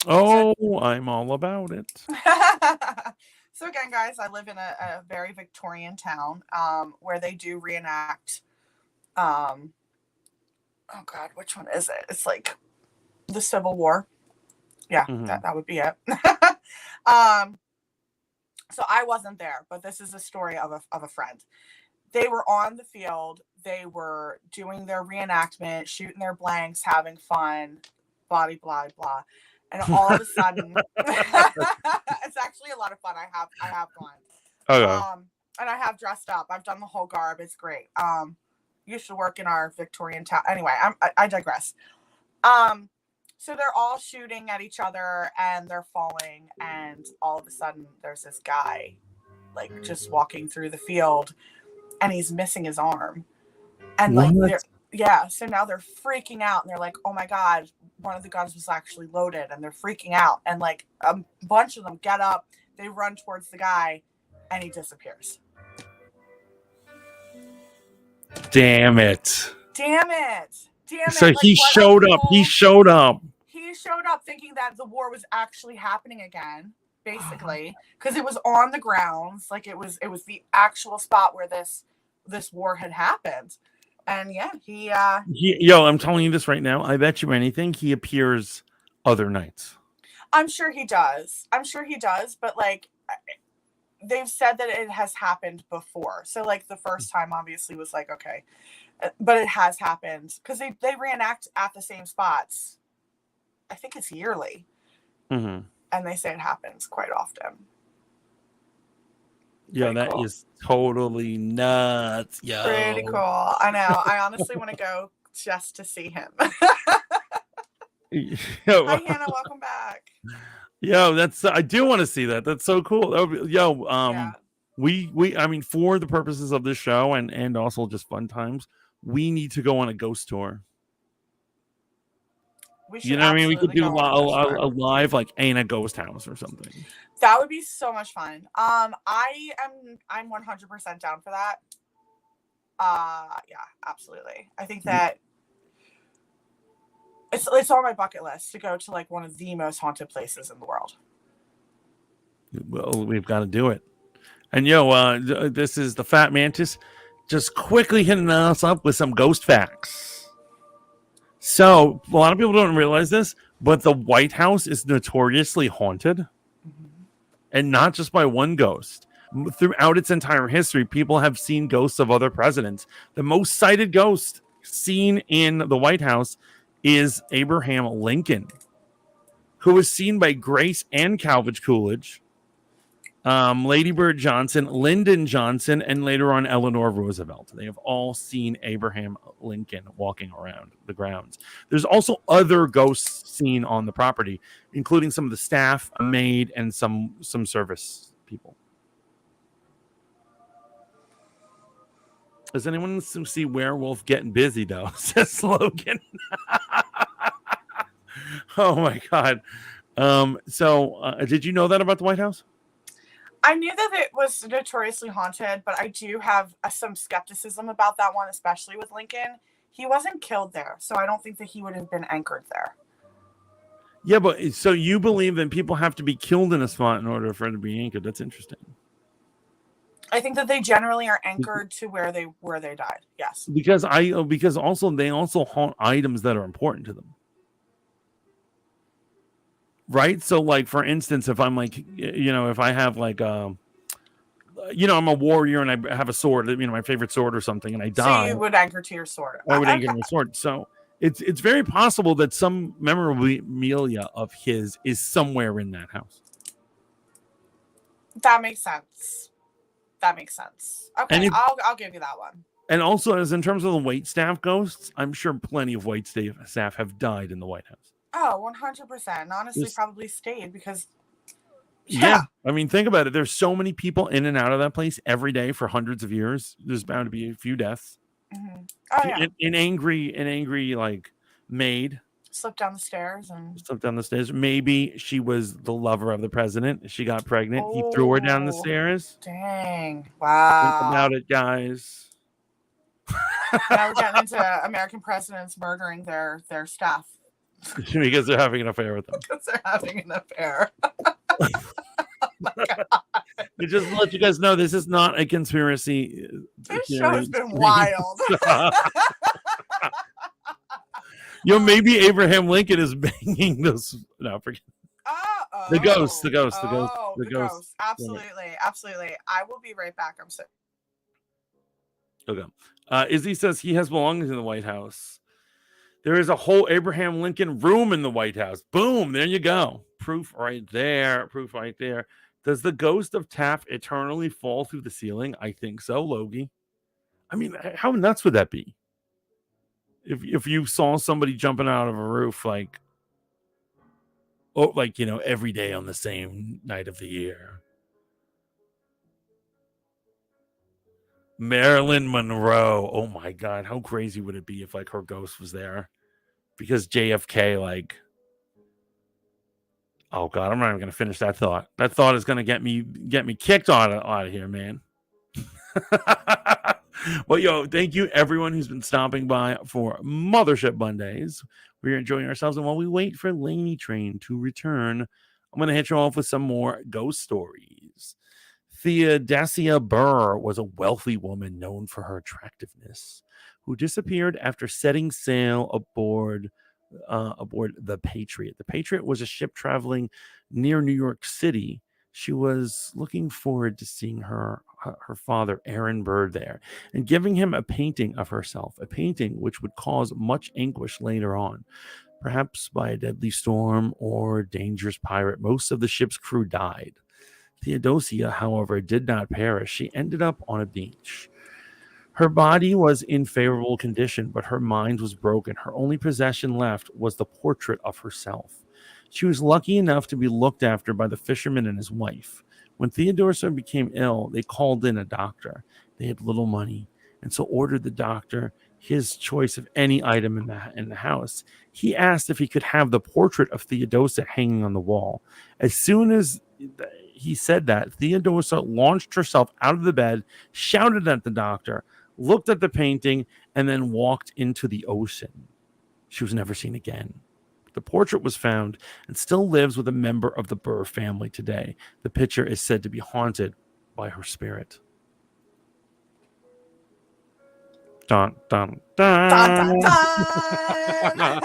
Oh, I'm all about it. So again, guys, I live in a very Victorian town where they do reenact. Oh God, which one is it? It's like the Civil War. Yeah, that would be it. So I wasn't there, but this is a story of a friend. They were on the field. They were doing their reenactment, shooting their blanks, having fun, blah, blah, blah. And all of a sudden, it's actually a lot of fun. I have gone. Okay. And I have dressed up. I've done the whole garb. It's great. You should work in our Victorian town. Anyway, I digress. So they're all shooting at each other and they're falling. And all of a sudden, there's this guy, like just walking through the field, and he's missing his arm. And like, so now they're freaking out, and they're like, "Oh my God, one of the guns was actually loaded," and they're freaking out. And like a bunch of them get up, they run towards the guy, and he disappears. Damn it! So Like, he showed up. He showed up thinking that the war was actually happening again, basically, because it was on the grounds. Like it was the actual spot where this war had happened. And yeah, yo, I'm telling you this right now. I bet you anything he appears other nights. I'm sure he does. But like, they've said that it has happened before. So like the first time obviously was like, okay, but it has happened because they reenact at the same spots. I think it's yearly. And they say it happens quite often. Yeah, that is totally nuts. Yo. Pretty cool. I know. I honestly want to go just to see him. Hi, Hannah. Welcome back. Yo, I do want to see that. That's so cool. Yo, we I mean, for the purposes of this show and also just fun times, we need to go on a ghost tour. You know what I mean? We could do a live like in a ghost house or something. That would be so much fun. I'm 100% down for that. Yeah, absolutely. I think that it's on my bucket list to go to like one of the most haunted places in the world. Well, we've got to do it. And this is the Fat Mantis, just quickly hitting us up with some ghost facts. So a lot of people don't realize this, but the White House is notoriously haunted, and not just by one ghost. Throughout its entire history, people have seen ghosts of other presidents. The most cited ghost seen in the White House is Abraham Lincoln, who was seen by Grace and Calvage Coolidge, Lady Bird Johnson, Lyndon Johnson, and later on Eleanor Roosevelt. They have all seen Abraham Lincoln walking around the grounds. There's also other ghosts seen on the property, including some of the staff, a maid, and some service people. Does anyone see Werewolf getting busy though? Says Logan. Oh my God. So did you know that about the White House? I knew that it was notoriously haunted, but I do have some skepticism about that one, especially with Lincoln. He wasn't killed there, so I don't think that he would have been anchored there. Yeah, but so you believe that people have to be killed in a spot in order for it to be anchored? That's interesting. I think that they generally are anchored to where they died. Yes. Because also they also haunt items that are important to them. Right? So like for instance, if I'm like, if I have like I'm a warrior and I have a sword, my favorite sword or something, and I die. So you would anchor to your sword. I would anchor to my sword. So it's very possible that some memorabilia of his is somewhere in that house. That makes sense. Okay, I'll give you that one. And also, as in terms of the waitstaff ghosts, I'm sure plenty of waitstaff have died in the White House. Oh, 100%. Honestly, probably stayed because Yeah. I mean, think about it. There's so many people in and out of that place every day for hundreds of years. There's bound to be a few deaths. Mm-hmm. Oh, yeah. An angry like maid slipped down the stairs. Maybe she was the lover of the president. She got pregnant. He threw her down the stairs. Dang. Wow. Think about it, guys. Now we're getting into American presidents murdering their staff. Because they're having an affair with them. Because they're having an affair. To just let you guys know, this is not a conspiracy. This show has been wild. Maybe Abraham Lincoln is banging those. No, forget. The ghost. Absolutely. I will be right back. I'm sick. Okay. Izzy says he has belongings in the White House. There is a whole Abraham Lincoln room in the White House. Boom. There you go. Proof right there. Does the ghost of Taft eternally fall through the ceiling? I think so, Logie. I mean, how nuts would that be? If you saw somebody jumping out of a roof every day on the same night of the year. Marilyn Monroe. Oh my God. How crazy would it be if her ghost was there? Because JFK, oh God, I'm not even going to finish that thought. That thought is going to get me kicked out of here, man. Well, thank you everyone who's been stopping by for Mothership Mondays. We're enjoying ourselves, and while we wait for Lainey Train to return, I'm going to hit you off with some more ghost stories. Theadacia Burr was a wealthy woman known for her attractiveness, who disappeared after setting sail aboard the Patriot. The Patriot was a ship traveling near New York City. She was looking forward to seeing her father, Aaron Burr, there and giving him a painting of herself, a painting which would cause much anguish later on, perhaps by a deadly storm or dangerous pirate. Most of the ship's crew died. Theodosia, however, did not perish. She ended up on a beach. Her body was in favorable condition, but her mind was broken. Her only possession left was the portrait of herself. She was lucky enough to be looked after by the fisherman and his wife. When Theodosia became ill, they called in a doctor. They had little money, and so ordered the doctor his choice of any item in the house. He asked if he could have the portrait of Theodosia hanging on the wall. As soon as he said that, Theodosia launched herself out of the bed, shouted at the doctor, looked at the painting, and then walked into the ocean. She was never seen again. The portrait was found and still lives with a member of the Burr family today. The picture is said to be haunted by her spirit. Dun, dun, dun. Dun, dun, dun.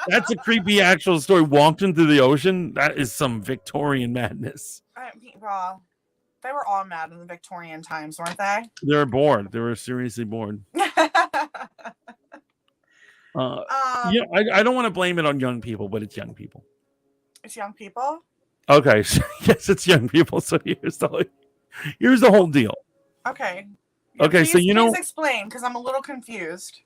That's a creepy actual story. Walked into the ocean. That is some Victorian madness. Well, they were all mad in the Victorian times, weren't they? They were bored. They were seriously bored. I don't want to blame it on young people, but it's young people. It's young people? Okay. Yes, it's young people. So here's the whole deal. Okay. Okay, please, please explain, because I'm a little confused.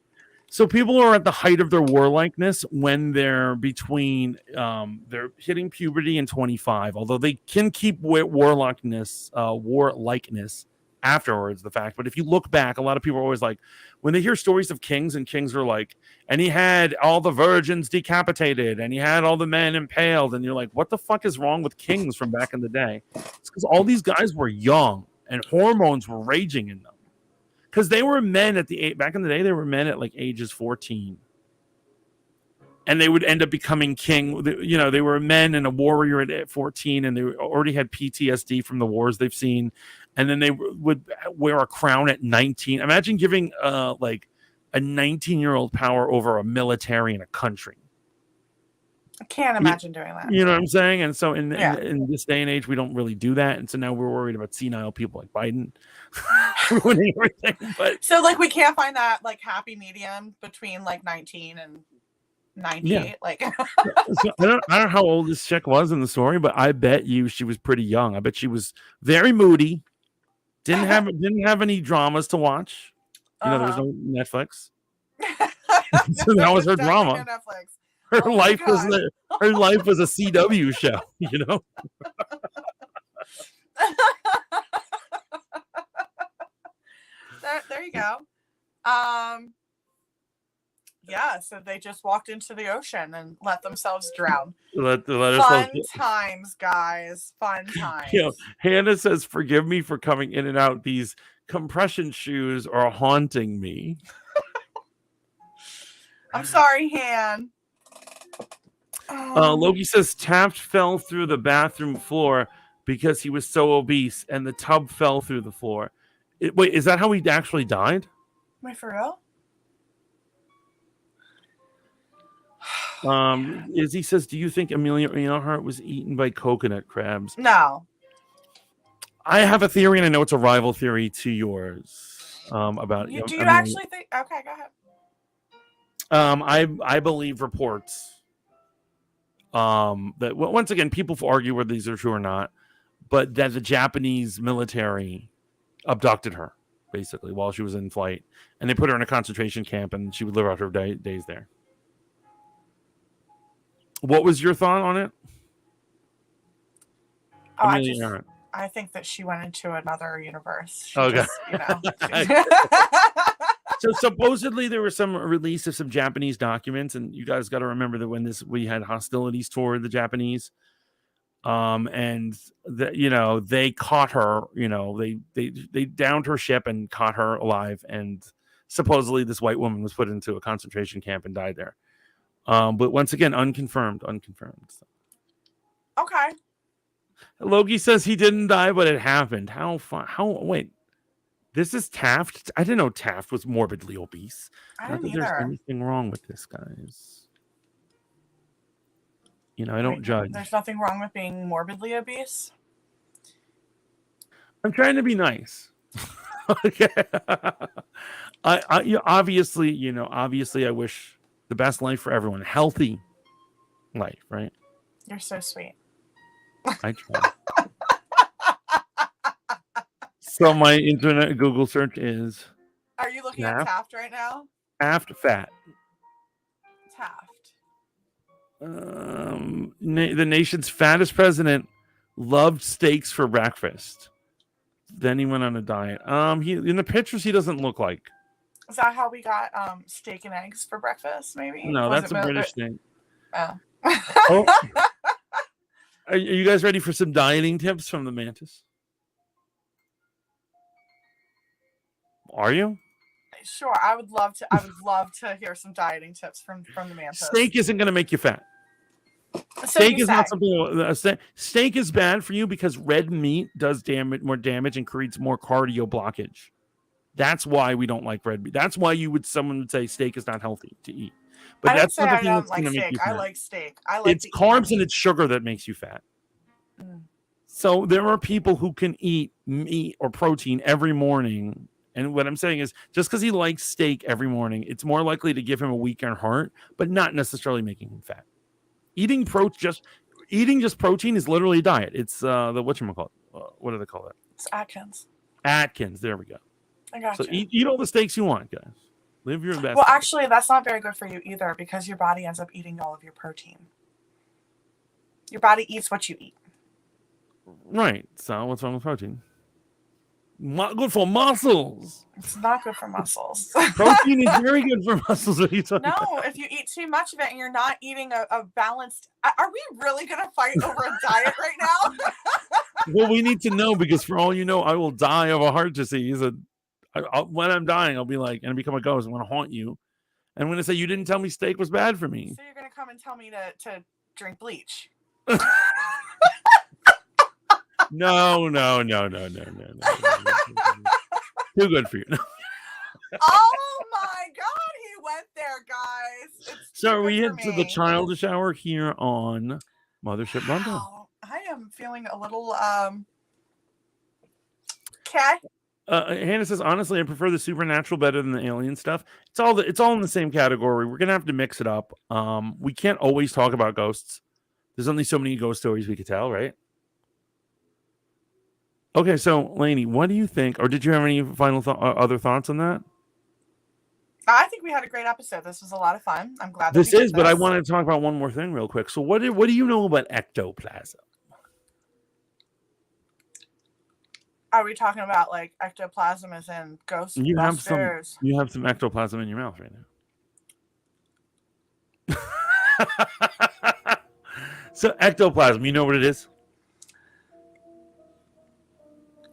So people are at the height of their warlikeness when they're between they're hitting puberty and 25, although they can keep warlikeness afterwards, the fact. But if you look back, a lot of people are always like, when they hear stories of kings, and kings are like, and he had all the virgins decapitated and he had all the men impaled, and you're like, what the fuck is wrong with kings from back in the day? It's because all these guys were young and hormones were raging in them. Because they were men back in the day, they were men at ages 14. And they would end up becoming king. They were men and a warrior at 14, and they already had PTSD from the wars they've seen. And then they would wear a crown at 19. Imagine giving a 19-year-old power over a military in a country. I can't imagine doing that. You know what I'm saying? And so in this day and age, we don't really do that. And so now we're worried about senile people like Biden ruining everything. But so we can't find that happy medium between 19 and 98. Yeah. So I don't know how old this chick was in the story, but I bet you she was pretty young. I bet she was very moody. Didn't have any dramas to watch. There was no Netflix. So that was her drama. Netflix. Her life was a CW show, there you go. Yeah, so they just walked into the ocean and let themselves drown. Fun times, guys. Fun times. You know, Hannah says, "Forgive me for coming in and out. These compression shoes are haunting me." I'm sorry, Han. Logie says Taft fell through the bathroom floor because he was so obese, and the tub fell through the floor. Wait, is that how he actually died? Wait, for real? Izzy says, "Do you think Amelia Earhart was eaten by coconut crabs?" No. I have a theory, and I know it's a rival theory to yours. About do you actually think? Okay, go ahead. I believe reports. That once again, people argue whether these are true or not, but that the Japanese military abducted her basically while she was in flight, and they put her in a concentration camp, and she would live out her days there. What was your thought on it? I think that she went into another universe. Okay. So supposedly there was some release of some Japanese documents, and you guys got to remember that when we had hostilities toward the Japanese, and they caught her. They downed her ship and caught her alive, and supposedly this white woman was put into a concentration camp and died there. But once again, unconfirmed. Okay. Logie says he didn't die, but it happened. Wait, this is Taft? I didn't know Taft was morbidly obese. Not that there's anything wrong with this, guys. I don't judge. There's nothing wrong with being morbidly obese? I'm trying to be nice. Okay. Obviously, I wish the best life for everyone. Healthy life, right? You're so sweet. I try. So my internet Google search is... Are you looking at Taft right now? Taft fat. Taft. The nation's fattest president loved steaks for breakfast. Then he went on a diet. In the pictures, he doesn't look like. Is that how we got steak and eggs for breakfast? Maybe. No, that's a British thing. Oh. Are you guys ready for some dieting tips from the Mantis? Are you? Sure, I would love to hear some dieting tips from the Mantis. Steak isn't going to make you fat. Steak is not something. Steak is bad for you because red meat does more damage and creates more cardio blockage. That's why we don't like red meat. That's why someone would say steak is not healthy to eat. But that's not the thing that's going to make you fat. I like steak. It's carbs and it's sugar that makes you fat. So there are people who can eat meat or protein every morning. And what I'm saying is, just because he likes steak every morning, it's more likely to give him a weaker heart, but not necessarily making him fat. Eating just protein is literally a diet. It's the whatchamacallit. What do they call it? It's Atkins. Atkins. There we go. I got you. So eat all the steaks you want, guys. Live your best. Well, actually, that's not very good for you either because your body ends up eating all of your protein. Your body eats what you eat. Right. So what's wrong with protein? Not good for muscles. It's not good for muscles. Protein is very good for muscles. What are you talking about? If you eat too much of it and you're not eating a balanced... Are we really going to fight over a diet right now? Well, we need to know because for all you know, I will die of a heart disease. When I'm dying, I'll be like, and become a ghost. I'm going to haunt you. And I'm going to say, you didn't tell me steak was bad for me. So you're going to come and tell me to drink bleach. No. Too good for you. Oh my God, he went there, guys. So we hit to the childish hour here on Mothership Mondays. Wow. I am feeling a little okay. Hannah says, honestly, I prefer the supernatural better than the alien stuff. It's all in the same category. We're gonna have to mix it up. We can't always talk about ghosts. There's only so many ghost stories we could tell, right? Okay, so Lainey, what do you think? Or did you have any final other thoughts on that? I think we had a great episode. This was a lot of fun. I'm glad this is, but I wanted to talk about one more thing real quick. So what do you know about ectoplasm? Are we talking about like ectoplasm as in You have some Ghostbusters? ectoplasm in your mouth right now. So ectoplasm, you know what it is?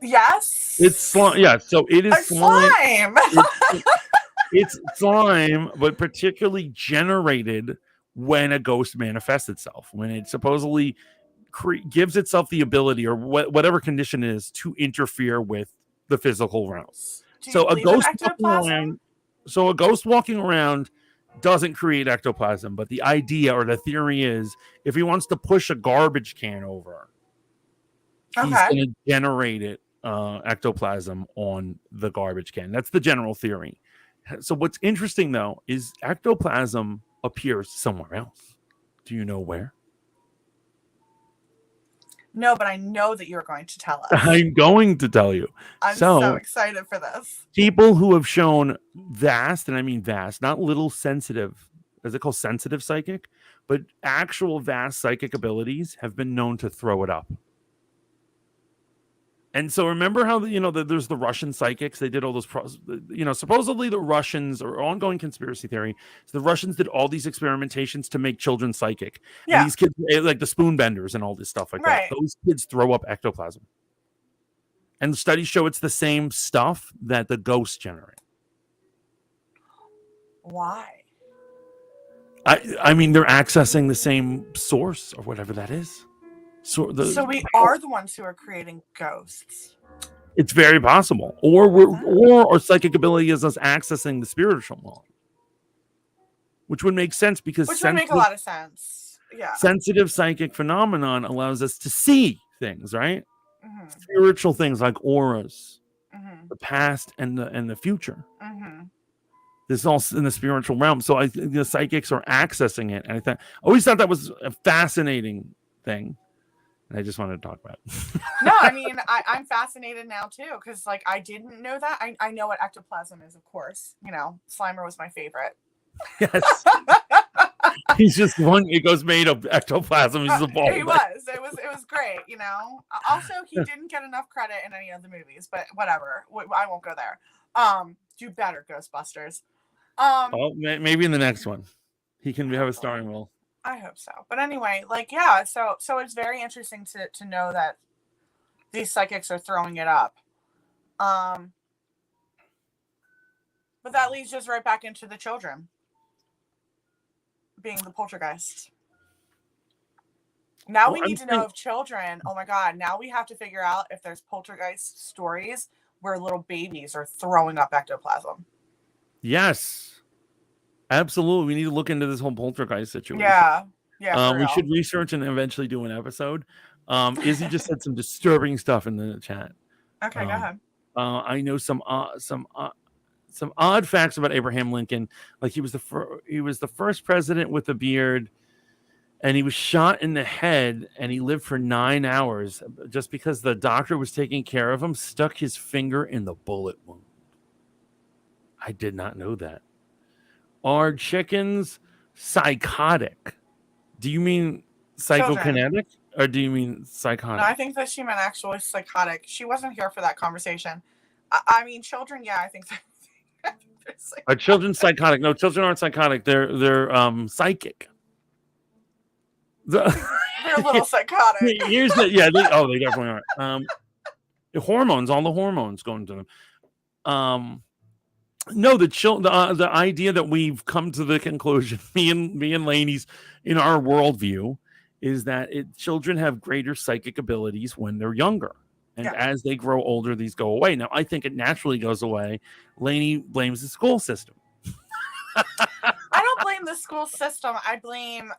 Yes. It's slime. Yeah, so it is slime. It's slime, but particularly generated when a ghost manifests itself, when it supposedly gives itself the ability, or whatever condition it is, to interfere with the physical realm. So a ghost walking around doesn't create ectoplasm, but the idea or the theory is, if he wants to push a garbage can over, he's going to generate it, ectoplasm on the garbage can. That's the general theory. So what's interesting though is ectoplasm appears somewhere else. Do you know where? No, but I know that you're going to tell us. I'm going to tell you. I'm so excited for this. People who have shown vast, and I mean vast, not little sensitive, as they call sensitive psychic, but actual vast psychic abilities have been known to throw it up. And so remember how, there's the Russian psychics, they did all those, supposedly the Russians, or ongoing conspiracy theory, the Russians did all these experimentations to make children psychic. Yeah. And these kids, like the spoon benders and all this stuff like that, those kids throw up ectoplasm. And the studies show it's the same stuff that the ghosts generate. Why? I mean, they're accessing the same source or whatever that is. So we are the ones who are creating ghosts. It's very possible, or our psychic ability is us accessing the spiritual world, which would make sense because would make a lot of sense. Yeah, sensitive psychic phenomenon allows us to see things, right? Mm-hmm. Spiritual things like auras, the past and the future. Mm-hmm. This is all in the spiritual realm. So I think the psychics are accessing it, and I always thought that was a fascinating thing. I just wanted to talk about it. No, I mean, I'm fascinated now, too, because, like, I didn't know that. I know what ectoplasm is, of course. Slimer was my favorite. Yes. He's just one. It goes made of ectoplasm. He's a ball. He was. It was great, Also, he didn't get enough credit in any of the movies, but whatever. I won't go there. Do better, Ghostbusters. Maybe in the next one. He can have a starring role. I hope so. But anyway, so it's very interesting to know that these psychics are throwing it up. But that leads us right back into the children being the poltergeists. Now we need to know if children, oh my God, now we have to figure out if there's poltergeist stories where little babies are throwing up ectoplasm. Yes. Absolutely. We need to look into this whole poltergeist situation. Yeah. We should research and eventually do an episode. Izzy just said some disturbing stuff in the chat. Okay, go ahead. I know some odd facts about Abraham Lincoln. Like he was the first president with a beard, and he was shot in the head, and he lived for 9 hours just because the doctor was taking care of him, stuck his finger in the bullet wound. I did not know that. Are chickens psychotic? Do you mean psychokinetic or do you mean psychotic? No, I think that she meant actually psychotic. She wasn't here for that conversation. I mean, children, yeah, I think they're psychotic. Are children psychotic? No, children aren't psychotic. They're psychic. They're a little psychotic. Here's they definitely are. The hormones, all the hormones going to them. No, the idea that we've come to the conclusion, me and Lainey's, in our worldview, is that children have greater psychic abilities when they're younger. And as they grow older, these go away. Now, I think it naturally goes away. Lainey blames the school system. I don't blame the school system. I blame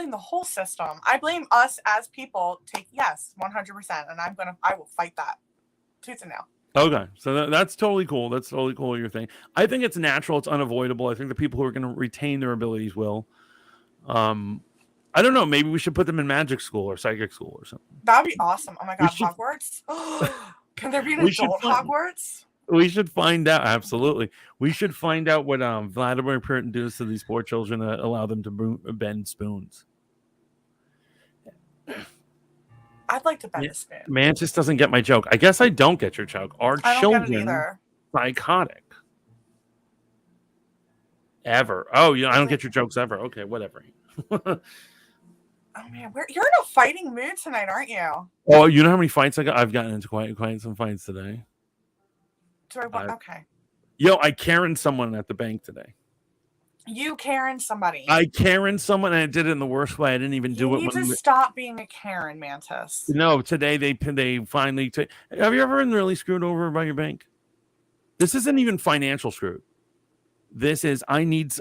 the whole system. I blame us as people. 100%. And I will fight that tooth and nail. Okay, so that's totally cool. That's totally cool, your thing. I think it's natural. It's unavoidable. I think the people who are going to retain their abilities will. I don't know. Maybe we should put them in magic school or psychic school or something. That'd be awesome. Oh my God, Hogwarts? Can there be an adult Hogwarts? We should find out. Absolutely. We should find out what Vladimir Putin does to these poor children to allow them to bend spoons. I'd like to bend a spoon. Mantis doesn't get my joke. I guess I don't get your joke. Are I don't get it children either. psychotic? Ever? Oh, yeah, I don't get your jokes ever. Okay, whatever. Oh man, you're in a fighting mood tonight, aren't you? Oh, you know how many fights I got? I've gotten into quite some fights today. Okay. Yo, I Karen someone at the bank today. You Karen somebody. I Karen someone, and I did it in the worst way. I didn't even do it. You need to stop being a Karen, Mantis. No, today they finally. Have you ever been really screwed over by your bank? This isn't even financial screwed. This is I need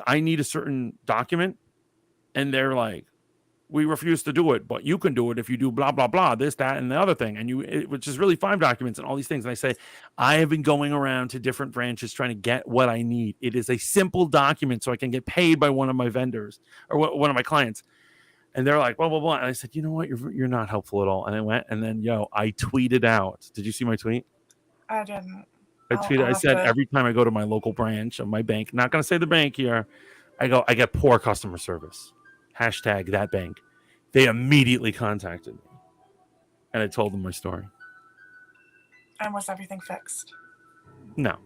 a certain document, and they're like, we refuse to do it, but you can do it if you do blah blah blah, this, that, and the other thing, which is really 5 documents and all these things. And I say, I have been going around to different branches trying to get what I need. It is a simple document so I can get paid by one of my vendors or one of my clients. And they're like, blah blah blah. And I said, you know what, you're not helpful at all. And I went, and then I tweeted out. Did you see my tweet? I didn't. I tweeted. I said, every time I go to my local branch of my bank, not going to say the bank here, I get poor customer service. Hashtag that bank. They immediately contacted me, and I told them my story. And was everything fixed? No,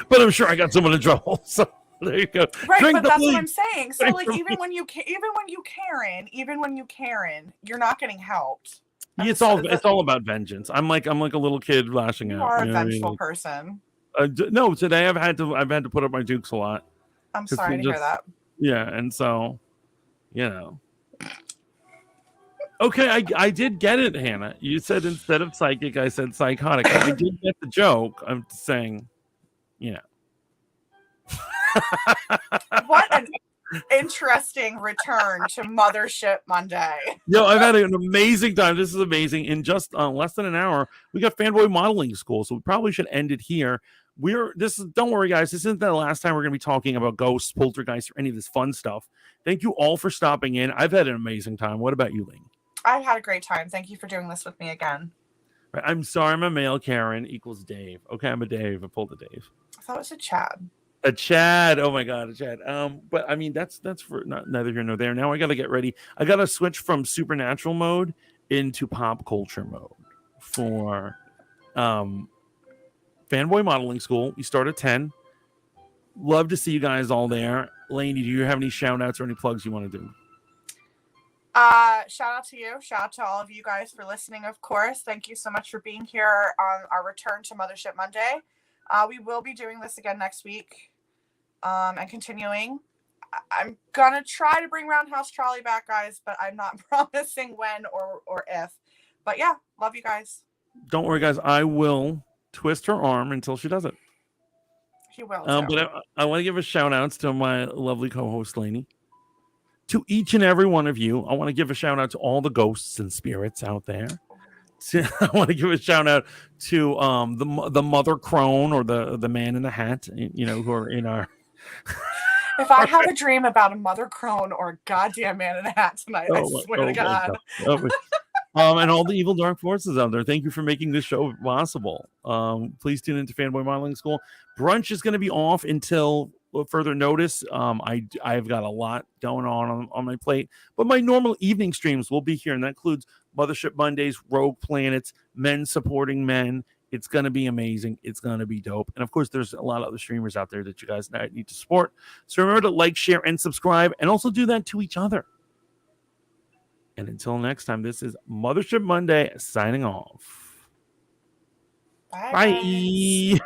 but I'm sure I got someone in trouble. So there you go. Right, but that's what I'm saying. So like, even when you Karen, you're not getting helped. It's all about vengeance. I'm like a little kid lashing out. You are a vengeful person. No, today I've had to put up my dukes a lot. I'm sorry to hear that. Yeah, and so, Okay, I did get it, Hannah. You said instead of psychic, I said psychotic. I did get the joke. I'm saying, What an interesting return to Mothership Monday. Yo, I've had an amazing time. This is amazing. In just less than an hour, we got Fanboy Modeling School, so we probably should end it here. Don't worry, guys. This isn't the last time we're going to be talking about ghosts, poltergeists, or any of this fun stuff. Thank you all for stopping in. I've had an amazing time. What about you, Lainey? I've had a great time. Thank you for doing this with me again. I'm sorry, I'm a male Karen equals Dave. Okay, I'm a Dave. I pulled a Dave. I thought it was a Chad. A Chad. Oh my God, a Chad. But I mean, that's for neither here nor there. Now I got to get ready. I got to switch from supernatural mode into pop culture mode for Fanboy Modeling School. We start at 10. Love to see you guys all there. Lainey, do you have any shout outs or any plugs you want to do? Shout out to you. Shout out to all of you guys for listening, of course. Thank you so much for being here on our return to Mothership Monday. We will be doing this again next week and continuing. I'm going to try to bring Roundhouse Charlie back, guys, but I'm not promising when or if. But yeah, love you guys. Don't worry, guys. I will twist her arm until she does it. She will. But I want to give a shout outs to my lovely co-host, Lainey. To each and every one of you, I want to give a shout out to all the ghosts and spirits out there. I want to give a shout out to the mother crone or the man in the hat, who are in our. If I have a dream about a mother crone or a goddamn man in a hat tonight, I swear to God. And all the evil dark forces out there. Thank you for making this show possible. Please tune into Fanboy Modeling School. Brunch is going to be off until further notice. I've got a lot going on my plate, but my normal evening streams will be here, and that includes Mothership Mondays, Rogue Planets, Men Supporting Men. It's going to be amazing. It's going to be dope. And of course, there's a lot of other streamers out there that you guys need to support. So remember to like, share, and subscribe, and also do that to each other. And until next time, this is Mothership Monday signing off. Bye. Bye.